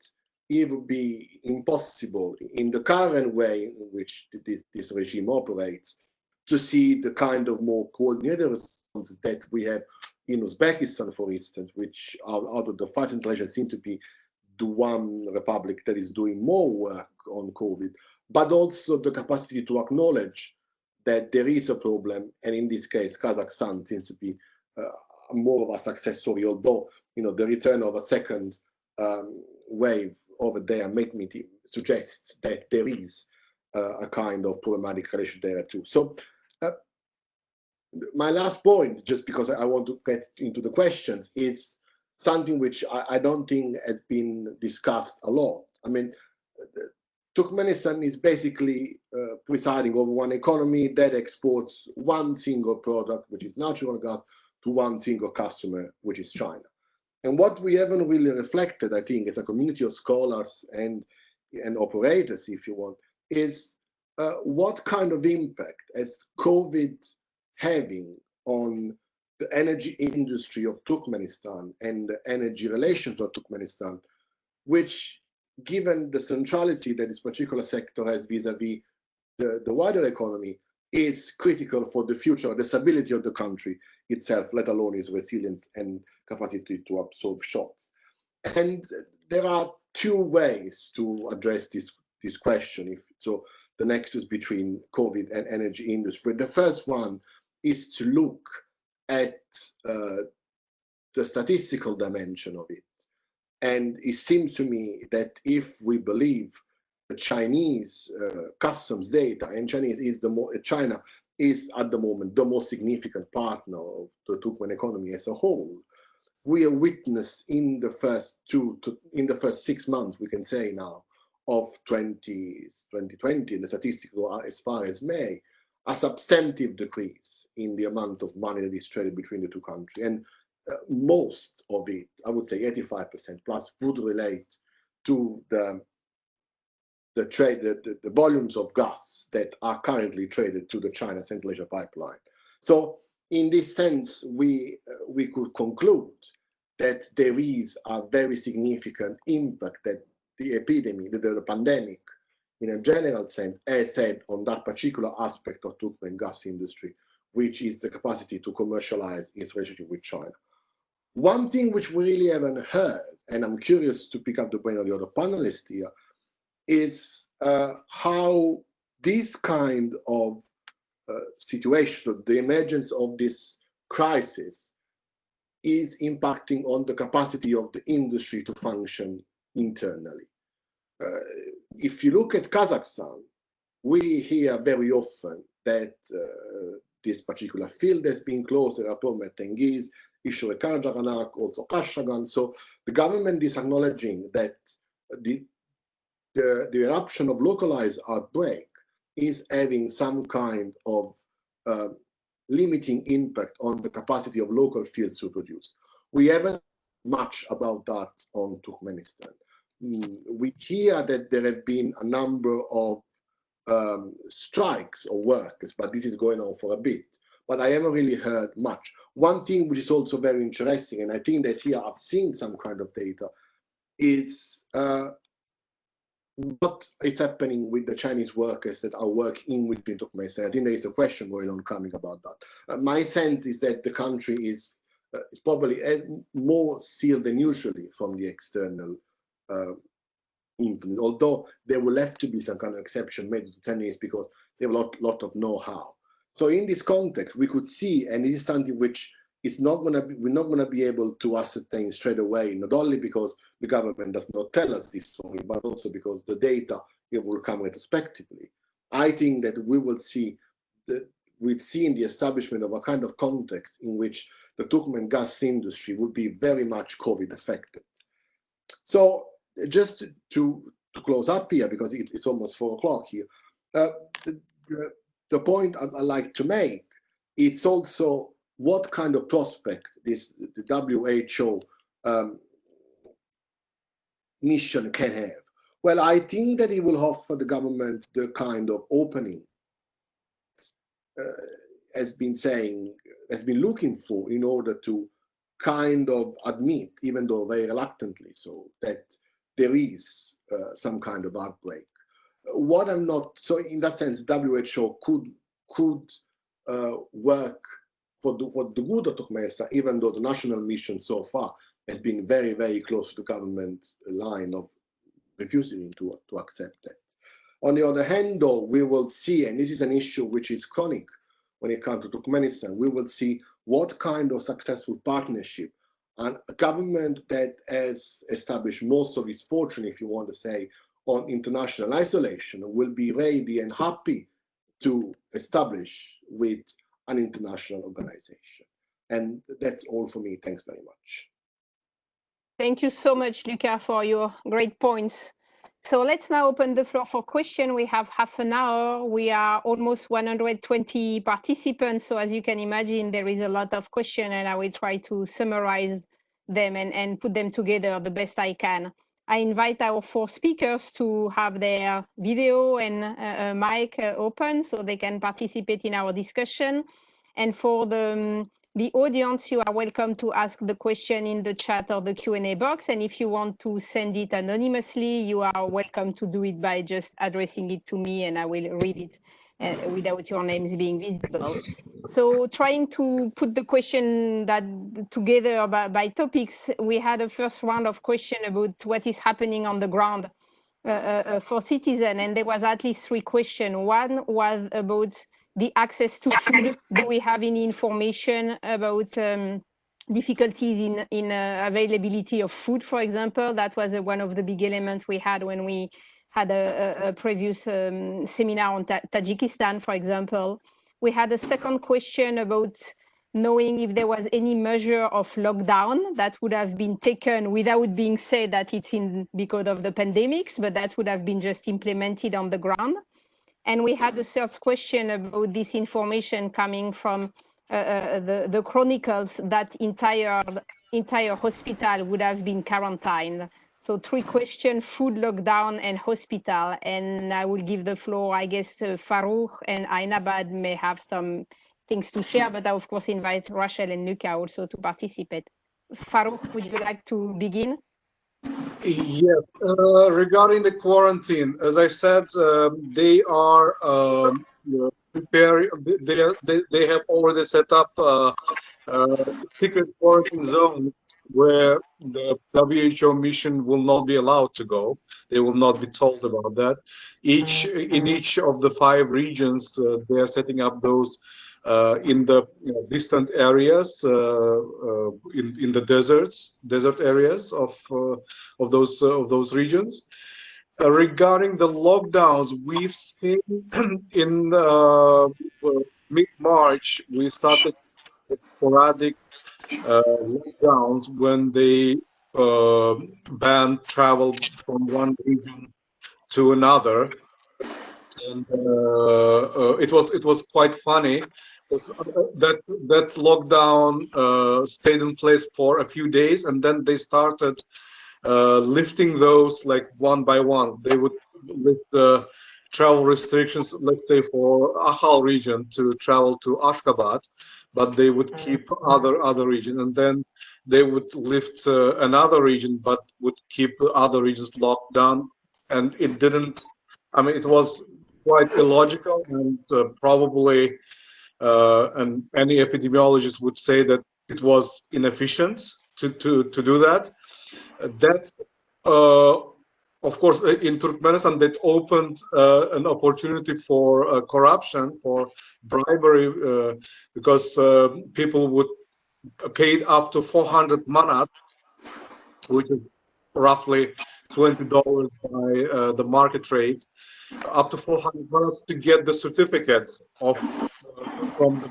it would be impossible in the current way in which this regime operates to see the kind of more coordinated responses that we have in Uzbekistan, for instance, which out of the 5 intelligence seem to be the one republic that is doing more work on COVID, but also the capacity to acknowledge that there is a problem. And in this case, Kazakhstan seems to be more of a success story, although the return of a second wave over there make me suggest that there is a kind of problematic relation there too. So my last point, just because I want to get into the questions, is something which I don't think has been discussed a lot. I mean, Turkmenistan is basically presiding over one economy that exports one single product, which is natural gas, to one single customer, which is China. And what we haven't really reflected, I think, as a community of scholars and operators, if you want, is what kind of impact has COVID having on the energy industry of Turkmenistan and the energy relation to Turkmenistan, which, given the centrality that this particular sector has vis-a-vis the wider economy, is critical for the future, the stability of the country itself, let alone its resilience and capacity to absorb shocks. And there are 2 ways to address this question. So the nexus between COVID and energy industry. The first one is to look at the statistical dimension of it. And it seems to me that if we believe the Chinese customs data, and China is at the moment the most significant partner of the Turkmen economy as a whole, we are witness in the first 6 months, we can say now, of 2020, the statistical as far as May, a substantive decrease in the amount of money that is traded between the 2 countries. And most of it, I would say 85% plus, would relate to the trade, the volumes of gas that are currently traded to the China Central Asia pipeline. So in this sense, we could conclude that there is a very significant impact that the epidemic, the pandemic, in a general sense, has had on that particular aspect of Turkmen gas industry, which is the capacity to commercialize its relationship with China. One thing which we really haven't heard, and I'm curious to pick up the brain of the other panelists here, is how this kind of situation, the emergence of this crisis, is impacting on the capacity of the industry to function internally. if you look at Kazakhstan, we hear very often that this particular field has been closed. There are problems at Tengiz, Ishore Karjaganak, also Kashagan. So the government is acknowledging that the eruption of localized outbreak is having some kind of limiting impact on the capacity of local fields to produce. We haven't much about that on Turkmenistan. We hear that there have been a number of strikes of workers, but this is going on for a bit. But I haven't really heard much. One thing which is also very interesting, and I think that here I've seen some kind of data, is what is happening with the Chinese workers that are working within Turkmenistan. I think there is a question going on coming about that. My sense is that the country is probably more sealed than usually from the external influence, although there will have to be some kind of exception made to the Chinese because they have a lot of know-how. So in this context, we could see, and this is something which is not going to be, we're not going to be able to ascertain straight away, not only because the government does not tell us this story, but also because the data it will come retrospectively. I think that we will see we've seen the establishment of a kind of context in which the Turkmen gas industry will be very much COVID affected. So just to close up here, because it's almost 4 o'clock here, the point I'd like to make, it's also what kind of prospect the WHO mission can have. Well, I think that it will offer the government the kind of opening has been looking for in order to kind of admit, even though very reluctantly so, that there is some kind of outbreak. What I'm not, so in that sense, WHO could work for the good of Turkmenistan, even though the national mission so far has been very, very close to the government line of refusing to accept that. On the other hand, though, we will see, and this is an issue which is chronic when it comes to Turkmenistan, we will see what kind of successful partnership and a government that has established most of its fortune, if you want to say, on international isolation will be ready and happy to establish with an international organization. And that's all for me. Thanks very much. Thank you so much, Luca, for your great points. So let's now open the floor for questions. We have half an hour. We are almost 120 participants. So as you can imagine, there is a lot of questions, and I will try to summarize them and put them together the best I can. I invite our 4 speakers to have their video and mic open so they can participate in our discussion. And for the audience, you are welcome to ask the question in the chat or the Q&A box. And if you want to send it anonymously, you are welcome to do it by just addressing it to me, and I will read it without your names being visible. So trying to put the question together by topics, we had a first round of questions about what is happening on the ground for citizens, and there was at least 3 questions. One was about the access to food. Do we have any information about difficulties in availability of food, for example? That was one of the big elements we had when we had a previous seminar on Tajikistan, for example. We had a second question about knowing if there was any measure of lockdown that would have been taken without being said that it's because of the pandemics, but that would have been just implemented on the ground. And we had a third question about this information coming from the chronicles that entire hospital would have been quarantined. So 3 questions: food, lockdown, and hospital. And I will give the floor, I guess, Farouk and Ainabad may have some things to share, but I of course invite Rachel and Luca also to participate. Farouk, would you like to begin? Yes, regarding the quarantine, as I said, they are preparing. They have already set up a secret quarantine zone where the WHO mission will not be allowed to go. They will not be told about that. In each of the 5 regions, they are setting up those in the distant areas, in the desert areas of those regions. regarding the lockdowns, we've seen in mid-March, we started sporadic lockdowns when they banned travel from one region to another, and it was quite funny because that lockdown stayed in place for a few days, and then they started lifting those like one by one. They would lift the travel restrictions, let's say for Ahal region to travel to Ashgabat, but they would keep other region, and then they would lift another region, but would keep other regions locked down. And it didn't. I mean, it was quite illogical, and probably, and any epidemiologist would say that it was inefficient to do that. That, of course, in Turkmenistan, that opened an opportunity for corruption, for bribery, because people would paid up to 400 manat, which is roughly $20 by the market rate, up to 400 manat to get the certificate of from the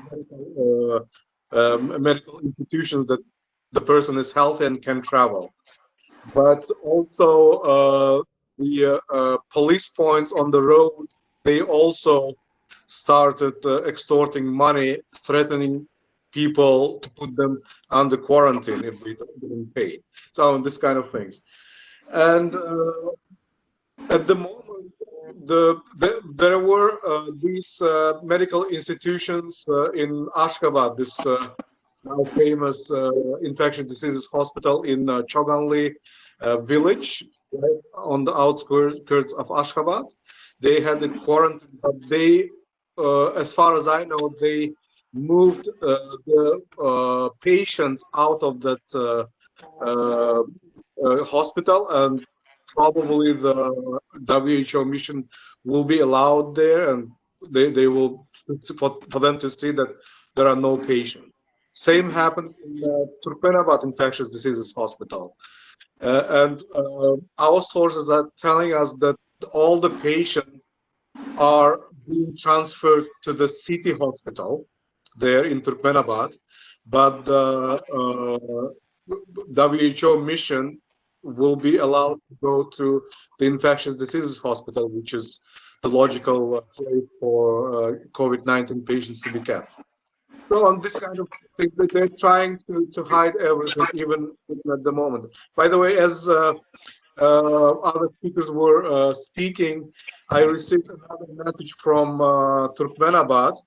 medical institutions that the person is healthy and can travel. But also the police points on the road, they also started extorting money, threatening people to put them under quarantine if they didn't pay. So this kind of things. And at the moment, there were these medical institutions in Ashgabat, this now famous infectious diseases hospital in Choganli village, right on the outskirts of Ashgabat. They had it quarantined, but they, as far as I know, they moved the patients out of that hospital, and probably the WHO mission will be allowed there, and they will, for them to see that there are no patients. Same happened in Turkmenabat Infectious Diseases Hospital. And our sources are telling us that all the patients are being transferred to the city hospital there in Turkmenabat, but the WHO mission will be allowed to go to the infectious diseases hospital, which is the logical place for COVID-19 patients to be kept. So on this kind of thing, they're trying to hide everything, even at the moment. By the way, as other speakers were speaking, I received another message from Turkmenabat.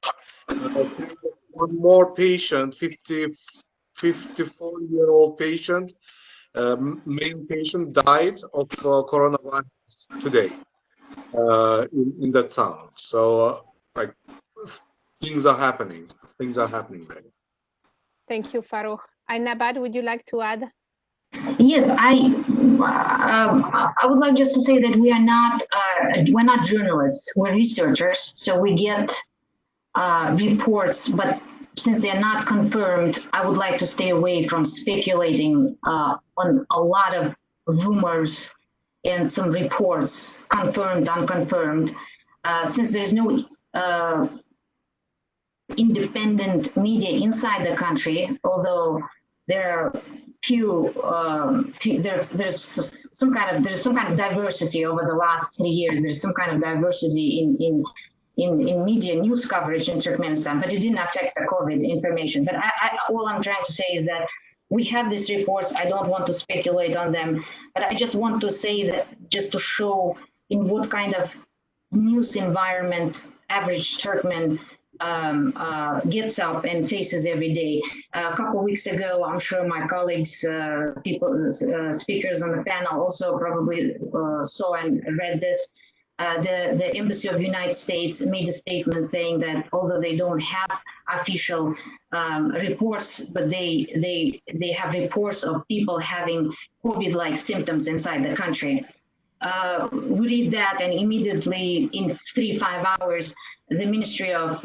One more patient, 54-year-old patient, male patient, died of coronavirus today in that town. So, like, things are happening. Things are happening there. Thank you, Farouk. Ainabad, would you like to add? Yes, I would like just to say that we're not journalists, we're researchers, so we get reports, but since they're not confirmed, I would like to stay away from speculating on a lot of rumors and some reports, confirmed, unconfirmed, since there's no independent media inside the country, although there are there's some kind of diversity over the last 3 years. There's some kind of diversity in media news coverage in Turkmenistan, but it didn't affect the COVID information. But all I'm trying to say is that we have these reports. I don't want to speculate on them, but I just want to say that just to show in what kind of news environment average Turkmen gets up and faces every day. A couple of weeks ago, I'm sure my colleagues, speakers on the panel also probably saw and read this. The Embassy of the United States made a statement saying that although they don't have official reports, but they have reports of people having COVID-like symptoms inside the country. We read that, and immediately in 3-5 hours, the Ministry of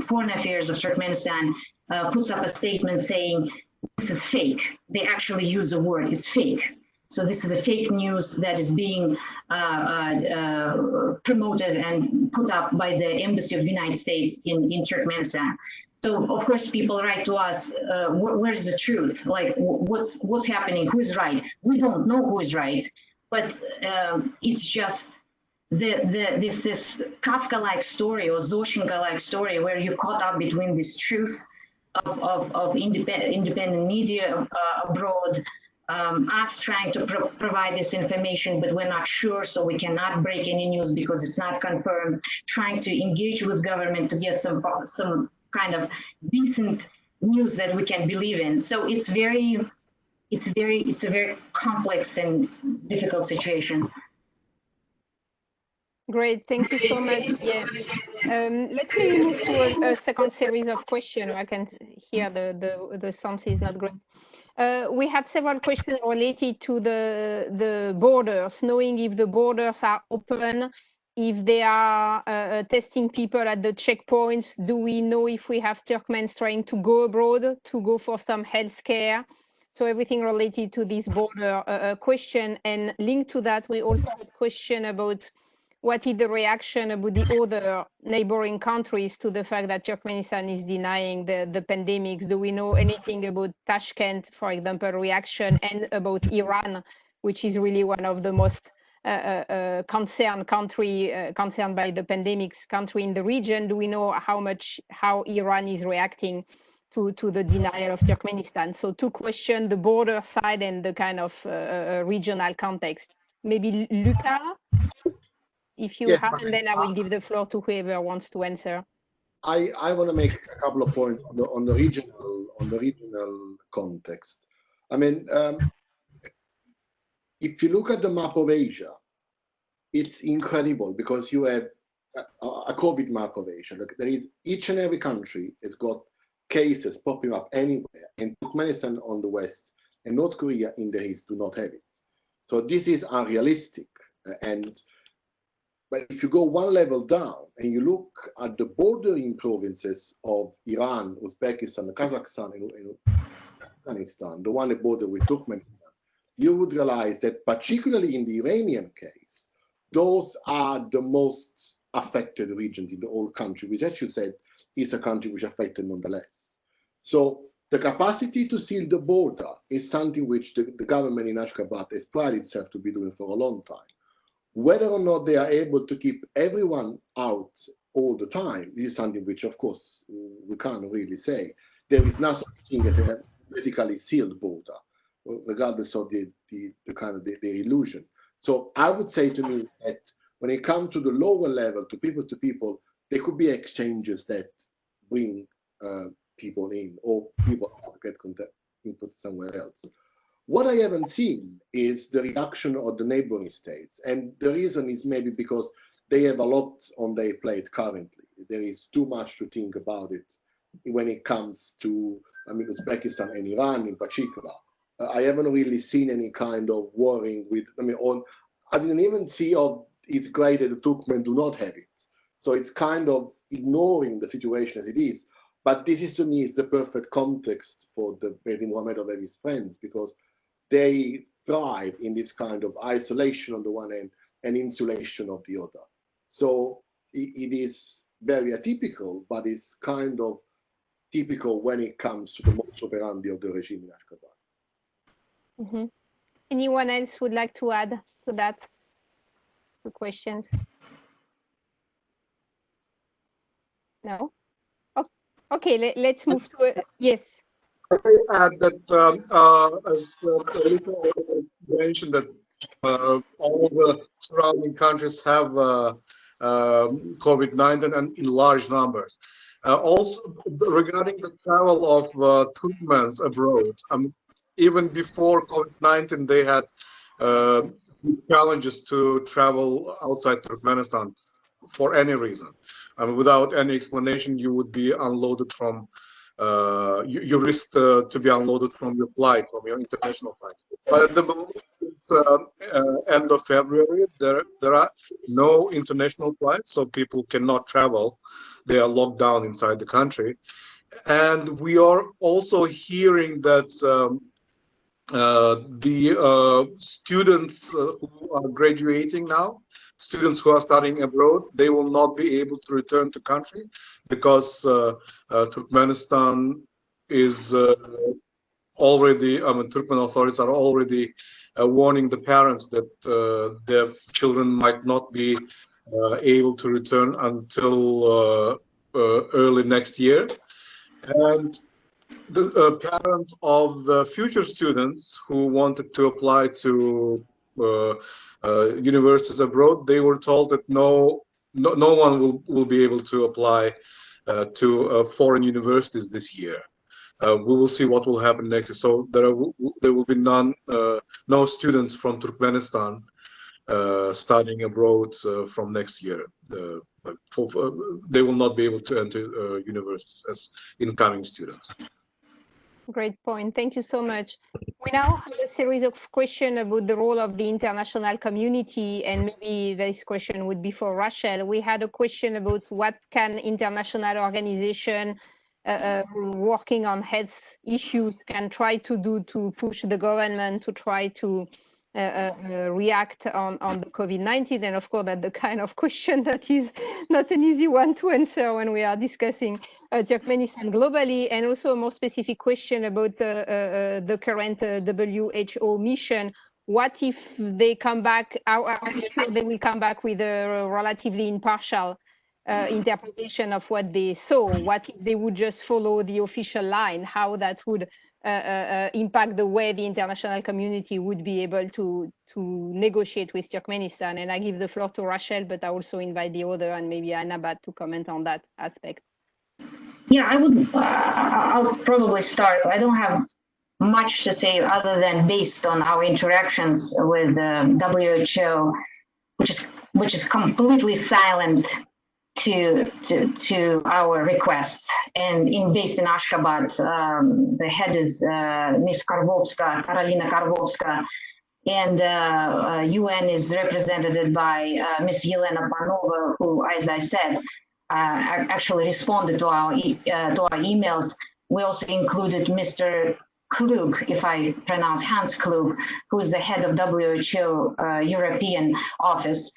Foreign Affairs of Turkmenistan puts up a statement saying this is fake. They actually use the word, it's fake. So this is a fake news that is being promoted and put up by the Embassy of the United States in Turkmenistan. So of course people write to us, where's the truth? Like what's happening? Who's right? We don't know who is right, but it's just this Kafka-like story or Zoshina-like story where you're caught up between this truth of independent media abroad, us trying to provide this information, but we're not sure, so we cannot break any news because it's not confirmed, trying to engage with government to get some kind of decent news that we can believe in. So it's a very complex and difficult situation. Great, thank you so much. Yeah, let's maybe move to a second series of questions. I can hear the sound is not great. We had several questions related to the borders, knowing if the borders are open, if they are testing people at the checkpoints. Do we know if we have Turkmens trying to go abroad to go for some health care? So everything related to this border question, and linked to that, we also had a question about what is the reaction about the other neighboring countries to the fact that Turkmenistan is denying the pandemics? Do we know anything about Tashkent, for example, reaction, and about Iran, which is really one of the most concerned by the pandemics country in the region? Do we know how Iran is reacting to the denial of Turkmenistan? So two questions, the border side and the kind of regional context. Maybe Luca, if you Yes, have, and then I will give the floor to whoever wants to answer. I want to make a couple of points on the regional context. I mean, if you look at the map of Asia, it's incredible because you have a COVID map of Asia. Look, there is each and every country has got cases popping up anywhere, and Turkmenistan on the west and North Korea in the east do not have it. So this is unrealistic. But if you go one level down and you look at the bordering provinces of Iran, Uzbekistan, Kazakhstan, and Afghanistan, the one that border with Turkmenistan, you would realize that particularly in the Iranian case, those are the most affected regions in the whole country, which, as you said, is a country which is affected nonetheless. So the capacity to seal the border is something which the government in Ashgabat has prided itself to be doing for a long time. Whether or not they are able to keep everyone out all the time, this is something which, of course, we can't really say. There is no such thing as a vertically sealed border, regardless of the kind of the illusion. So I would say to me that when it comes to the lower level, to people, there could be exchanges that bring people in, or people get input somewhere else. What I haven't seen is the reaction of the neighboring states. And the reason is maybe because they have a lot on their plate currently. There is too much to think about it when it comes to, I mean, Uzbekistan and Iran in particular. I haven't really seen any kind of worrying with, I didn't even see it's great that the Turkmen do not have it. So it's kind of ignoring the situation as it is. But this is, to me, is the perfect context for the Mehdi Mohammedov and his friends, because they thrive in this kind of isolation on the one hand and insulation of the other. So it is very atypical, but it's kind of typical when it comes to the modus operandi of the regime in Ashgabat. Mm-hmm. Anyone else would like to add to that? The questions? No? Oh, okay, let's move to yes. I add that as Elisa mentioned, that all the surrounding countries have COVID-19 and in large numbers. Also, regarding the travel of Turkmens abroad, even before COVID-19, they had challenges to travel outside Turkmenistan for any reason. Without any explanation, you would be unloaded from you risk to be unloaded from your flight, from your international flight. But at the moment, it's end of February, there are no international flights, so people cannot travel. They are locked down inside the country. And we are also hearing that The students who are graduating now, students who are studying abroad, they will not be able to return to country because Turkmenistan is already, Turkmen authorities are already warning the parents that their children might not be able to return until early next year. And the parents of future students who wanted to apply to universities abroad, they were told that no one will be able to apply to foreign universities this year. We will see what will happen next year. So there will be no students from Turkmenistan studying abroad from next year. They will not be able to enter universities as incoming students. Great point. Thank you so much. We now have a series of questions about the role of the international community, and maybe this question would be for Rachel. We had a question about what can international organization working on health issues can try to do to push the government to try to react on the COVID-19. And of course, that's the kind of question that is not an easy one to answer when we are discussing Turkmenistan globally. And also a more specific question about the current WHO mission. What if they come back, are we sure they will come back with a relatively impartial interpretation of what they saw? What if they would just follow the official line? How that would impact the way the international community would be able to negotiate with Turkmenistan? And I give the floor to Rachel, but I also invite the other and maybe Anabat to comment on that aspect. Yeah, I would. I'll probably start. I don't have much to say other than based on our interactions with WHO, which is completely silent to our requests. And based in Ashgabat, the head is Ms. Karolina Karvovska, and UN is represented by Ms. Yelena Panova, who, as I said, actually responded to our emails. We also included Mr. Klug, if I pronounce Hans Klug, who is the head of WHO European office.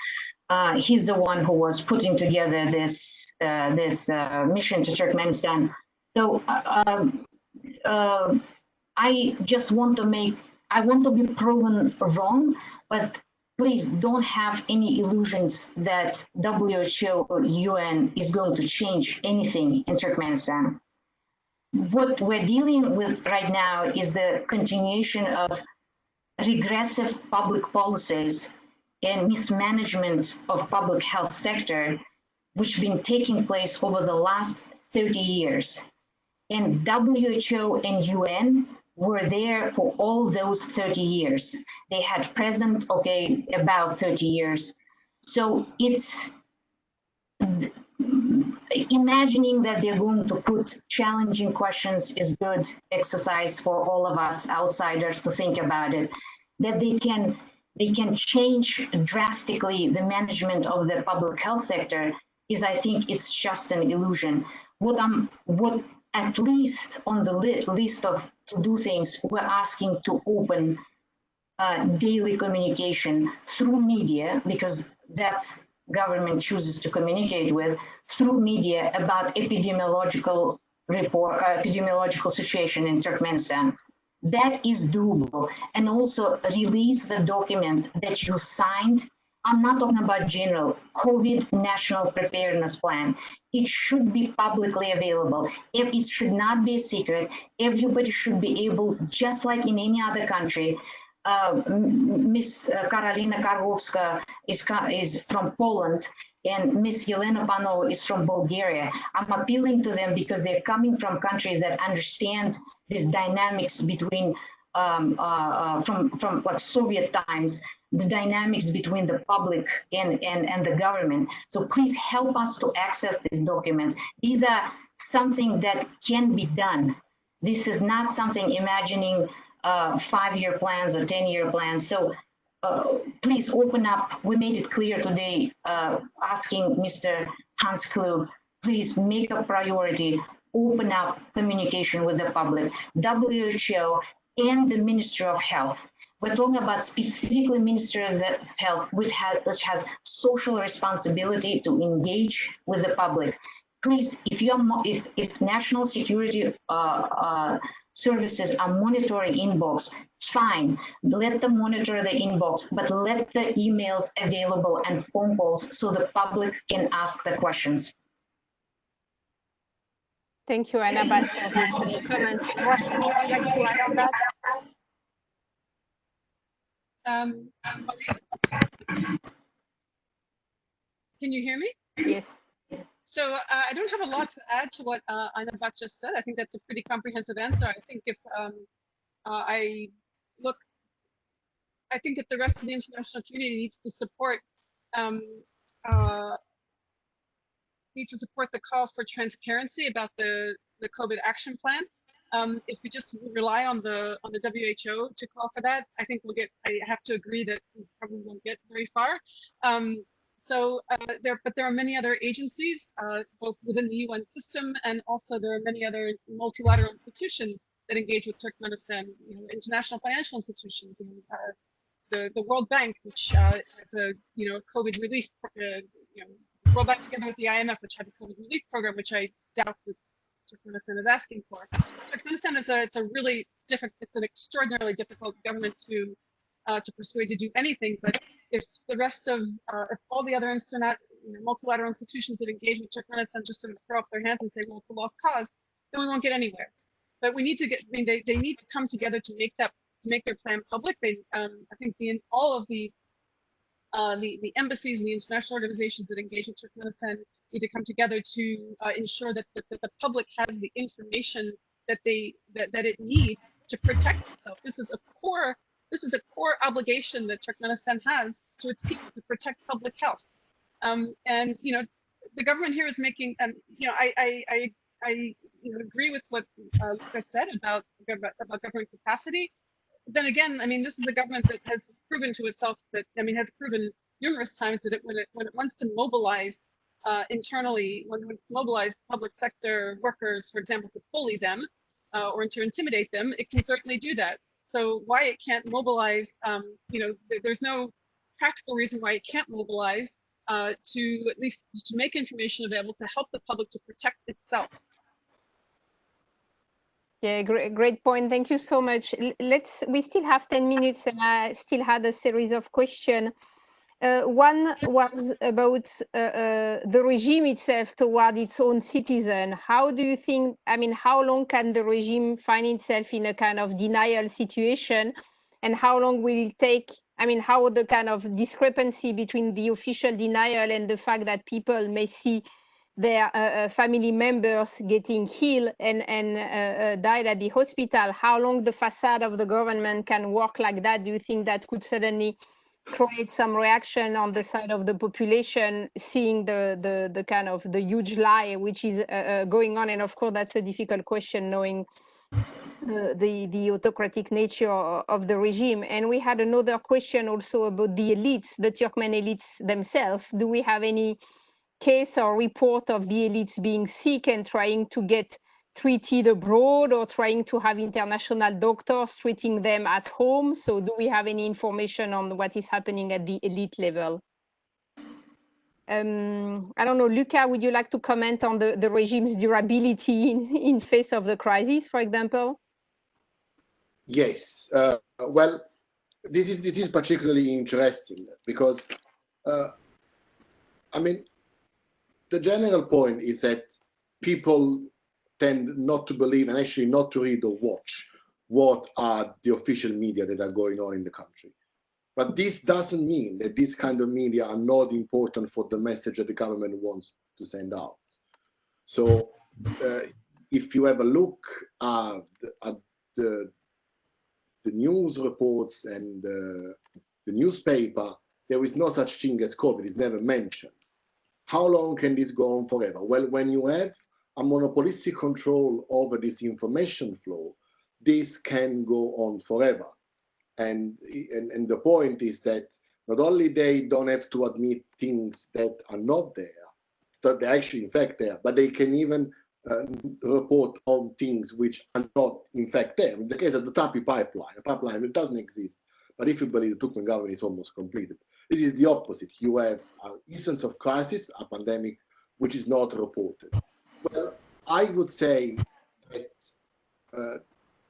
He's the one who was putting together this mission to Turkmenistan. So I just want to be proven wrong, but please don't have any illusions that WHO or UN is going to change anything in Turkmenistan. What we're dealing with right now is the continuation of regressive public policies and mismanagement of public health sector, which have been taking place over the last 30 years. And WHO and UN were there for all those 30 years. They had present, about 30 years. So it's imagining that they're going to put challenging questions is good exercise for all of us outsiders to think about it, that they can change drastically the management of the public health sector is, I think, it's just an illusion. What at least on the list of to-do things, we're asking to open daily communication through media, because that's government chooses to communicate with, through media about epidemiological situation in Turkmenistan. That is doable. And also release the documents that you signed. I'm not talking about general COVID national preparedness plan. It should be publicly available. It should not be a secret. Everybody should be able, just like in any other country. Ms. Karolina Karvovska is from Poland, and Ms. Yelena Panova is from Bulgaria. I'm appealing to them because they're coming from countries that understand these dynamics between, from like Soviet times, the dynamics between the public and the government. So please help us to access these documents. These are something that can be done. This is not something imagining 5-year plans or 10-year plans. So please open up. We made it clear today, asking Mr. Hans Klug, please make a priority, open up communication with the public. WHO and the Ministry of Health. We're talking about specifically Ministry of Health, which has social responsibility to engage with the public. Please, if national security services are monitoring inbox, fine, let them monitor the inbox, but let the emails available and phone calls so the public can ask the questions. Thank you, Anna, for these comments. What would you like to add on that? Can you hear me? Yes. So I don't have a lot to add to what Anna just said. I think that's a pretty comprehensive answer. I think if I think that the rest of the international community needs to support the call for transparency about the COVID action plan. If we just rely on the WHO to call for that, I think I have to agree that we probably won't get very far. But there are many other agencies, both within the UN system, and also there are many other multilateral institutions that engage with Turkmenistan. International financial institutions, the World Bank, which has a COVID relief, World Bank together with the IMF, which have a COVID relief program, which I doubt that Turkmenistan is asking for. Turkmenistan is it's an extraordinarily difficult government to persuade to do anything. But if the rest of if all the other multilateral institutions that engage with Turkmenistan just sort of throw up their hands and say, well, it's a lost cause, then we won't get anywhere. But we need to get. They need to come together to make their plan public. I think all of the embassies and the international organizations that engage with Turkmenistan need to come together to ensure that the public has the information that it needs to protect itself. This is a core obligation that Turkmenistan has to its people, to protect public health. And the government here is making. I agree with what Luca said about government capacity. Then again, I mean, this is a government that has proven to itself has proven numerous times that when it wants to mobilize internally, when it's mobilized public sector workers, for example, to bully them or to intimidate them, it can certainly do that. So why it can't mobilize, there's no practical reason why it can't mobilize to at least to make information available to help the public to protect itself. Yeah, great point. Thank you so much. We still have 10 minutes and I still had a series of questions. One was about the regime itself toward its own citizen. How do you think, how long can the regime find itself in a kind of denial situation? And how long will it take, how the kind of discrepancy between the official denial and the fact that people may see their family members getting ill and died at the hospital, how long the facade of the government can work like that? Do you think that could suddenly create some reaction on the side of the population, seeing the kind of the huge lie which is going on? And of course, that's a difficult question, knowing the autocratic nature of the regime. And we had another question also about the elites, the Turkmen elites themselves. Do we have any case or report of the elites being sick and trying to get treated abroad, or trying to have international doctors treating them at home? So do we have any information on what is happening at the elite level? I don't know, Luca, would you like to comment on the regime's durability in face of the crisis, for example? Yes. Well, this is particularly interesting because, the general point is that people tend not to believe and actually not to read or watch what are the official media that are going on in the country. But this doesn't mean that this kind of media are not important for the message that the government wants to send out. So if you have a look at the news reports and the newspaper, there is no such thing as COVID. It's never mentioned. How long can this go on forever? Well, when you have a monopolistic control over this information flow, this can go on forever. And the point is that not only they don't have to admit things that are not there, that they're actually in fact there, but they can even report on things which are not in fact there. In the case of the TAPI pipeline, a pipeline that doesn't exist, but if you believe the Turkmen government is almost completed. This is the opposite. You have an instance of crisis, a pandemic, which is not reported. Well, I would say that the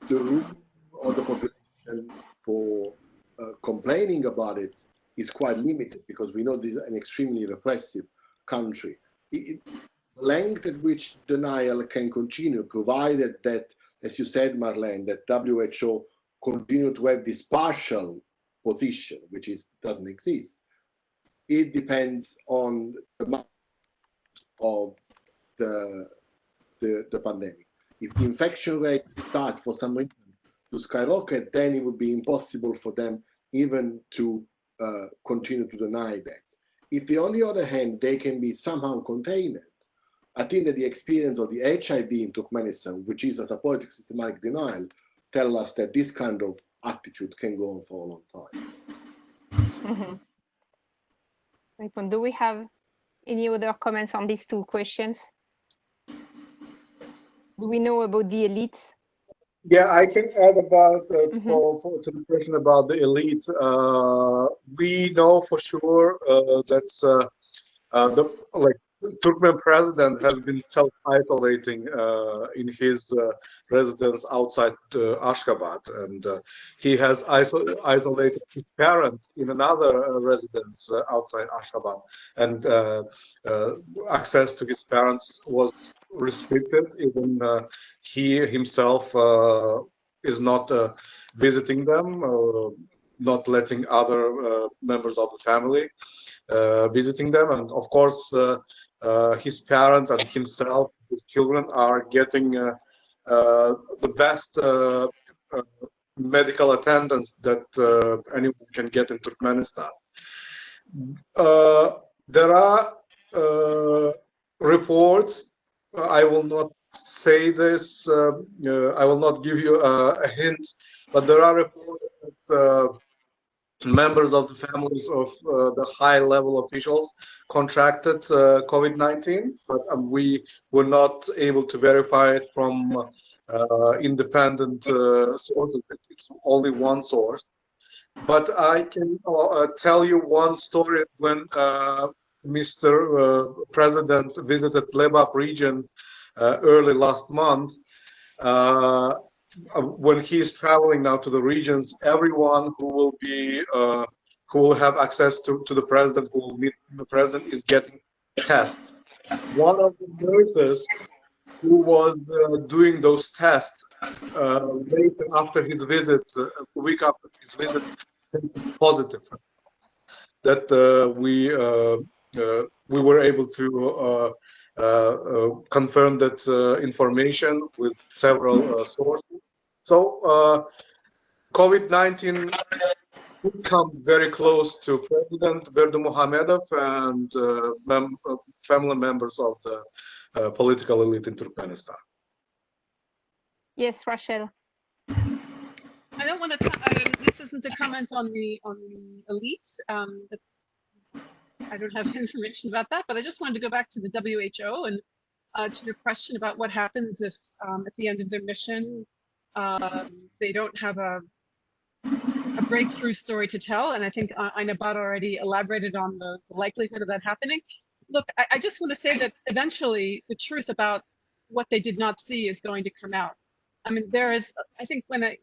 room or the population for complaining about it is quite limited, because we know this is an extremely repressive country. The length at which denial can continue, provided that, as you said, Marlene, that WHO continue to have this partial position, which doesn't exist. It depends on the amount of the pandemic. If the infection rate starts for some reason to skyrocket, then it would be impossible for them even to continue to deny that. If, on the other hand, they can be somehow contained, I think that the experience of the HIV in Turkmenistan, which is a political systematic denial, tell us that this kind of attitude can go on for a long time. Mm-hmm. Do we have any other comments on these two questions? Do we know about the elite? Yeah, I can add about to the question about the elite. We know for sure that the Turkmen president has been self-isolating in his residence outside Ashgabat, and he has isolated his parents in another residence outside Ashgabat, and access to his parents was restricted. Even he himself is not visiting them, not letting other members of the family visiting them, and of course his parents and himself, his children, are getting the best medical attendance that anyone can get in Turkmenistan. There are reports, I will not say this, I will not give you a hint, but there are reports that members of the families of the high-level officials contracted COVID-19, but we were not able to verify it from independent sources. It's only one source. But I can tell you one story when Mr. President visited Lebap region early last month. When he is traveling now to the regions, everyone who will have access to the president, who will meet the president, is getting tests. One of the nurses who was doing those tests later after his visit, a week after his visit, positive. That we were able to confirm that information with several sources. So COVID-19 would come very close to President Berdimuhamedov and family members of the political elite in Turkmenistan. Yes, Rachel. I don't want to. This isn't a comment on the elite. I don't have information about that, but I just wanted to go back to the WHO and to your question about what happens if at the end of their mission they don't have a breakthrough story to tell. And I think Aynabat already elaborated on the likelihood of that happening. Look, I just want to say that eventually the truth about what they did not see is going to come out. I mean, there is, I think when I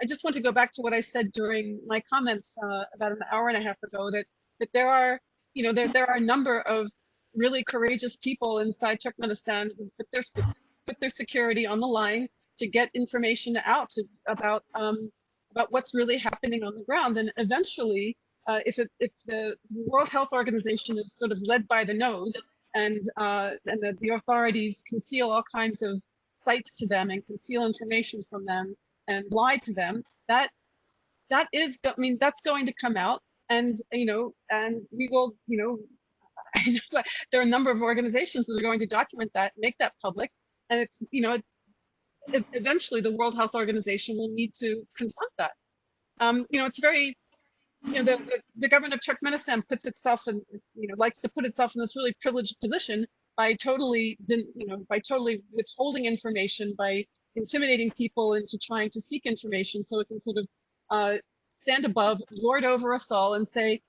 just want to go back to what I said during my comments about an hour and a half ago, that there are, there are a number of really courageous people inside Turkmenistan who put their security on the line to get information out about what's really happening on the ground. And eventually, if the World Health Organization is sort of led by the nose, and the authorities conceal all kinds of sites to them and conceal information from them and lie to them, that is, I mean, that's going to come out. And and we will, there are a number of organizations that are going to document that, make that public, and it's, eventually the World Health Organization will need to confront that. It's very, the government of Turkmenistan puts itself in, likes to put itself in this really privileged position by totally withholding information, by intimidating people into trying to seek information, so it can sort of stand above, lord over us all, and say,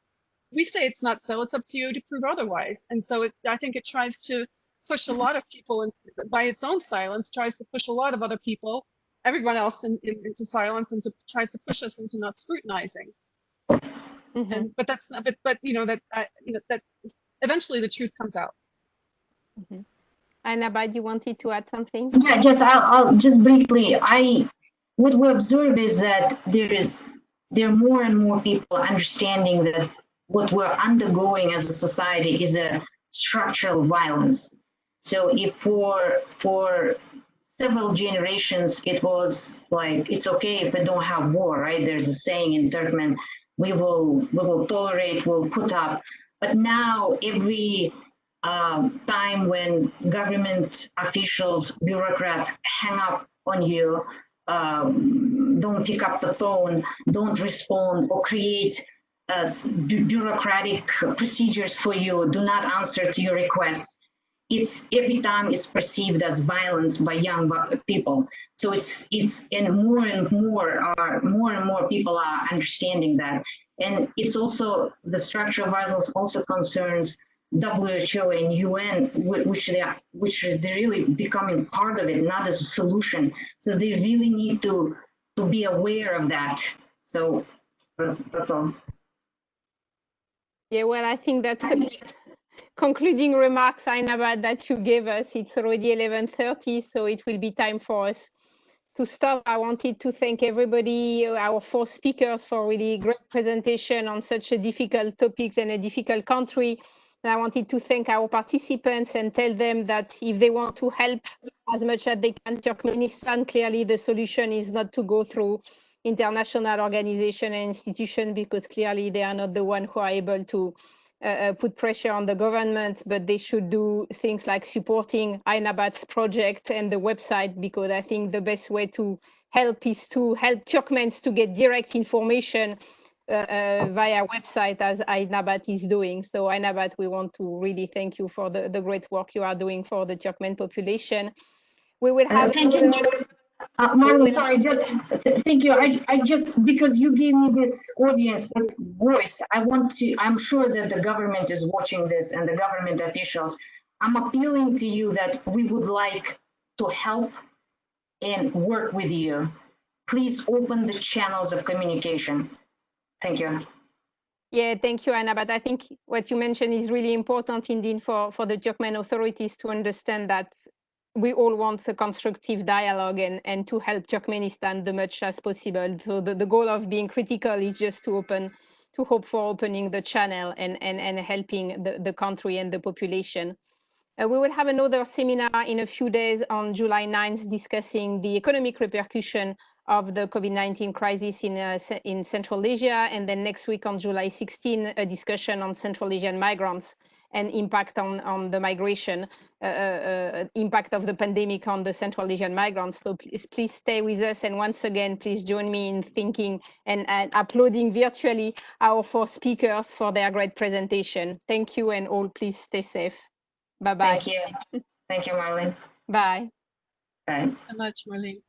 we say it's not so, it's up to you to prove otherwise. And so I think it tries to push a lot of people, by its own silence, tries to push a lot of other people, everyone else, into silence, and tries to push us into not scrutinizing. Mm-hmm. But that's not. But that eventually the truth comes out. Mm-hmm. Annabad, you wanted to add something? Yeah, I'll just briefly. What we observe is that there are more and more people understanding that what we're undergoing as a society is a structural violence. So if for several generations it was like, it's okay if we don't have war, right? There's a saying in Turkmen, we will tolerate, we'll put up. But now every time when government officials, bureaucrats hang up on you, don't pick up the phone, don't respond, or create bureaucratic procedures for you, do not answer to your requests. It's every time it's perceived as violence by young people. So it's and more people are understanding that. And it's also, the structural violence also concerns WHO and UN, which they're really becoming part of it, not as a solution. So they really need to be aware of that. So that's all. Yeah, well, I think that's a good concluding remarks, Ainabad, that you gave us. It's already 11:30, so it will be time for us to stop. I wanted to thank everybody, our 4 speakers, for really great presentation on such a difficult topic and a difficult country. And I wanted to thank our participants and tell them that if they want to help as much as they can Turkmenistan, clearly the solution is not to go through international organization and institution, because clearly they are not the one who are able to put pressure on the government, but they should do things like supporting Ainabad's project and the website, because I think the best way to help is to help Turkmens to get direct information via website, as Ainabad is doing. So Ainabad, we want to really thank you for the great work you are doing for the Turkmen population. We will have thank you. Marlon, sorry, thank you. I just, because you gave me this audience, this voice, I'm sure that the government is watching this and the government officials. I'm appealing to you that we would like to help and work with you. Please open the channels of communication. Thank you. Yeah, thank you, Anna. But I think what you mentioned is really important indeed for the Turkmen authorities to understand that we all want a constructive dialogue and to help Turkmenistan the much as possible. So the goal of being critical is just to hope for opening the channel and helping the country and the population. We will have another seminar in a few days on July 9th discussing the economic repercussion of the COVID-19 crisis in Central Asia. And then next week on July 16, a discussion on Central Asian migrants and impact on the migration, impact of the pandemic on the Central Asian migrants. So please stay with us. And once again, please join me in thanking and uploading virtually our 4 speakers for their great presentation. Thank you, and all please stay safe. Bye-bye. Thank you. Thank you, Marlene. Bye. Bye. Thanks so much, Marlene.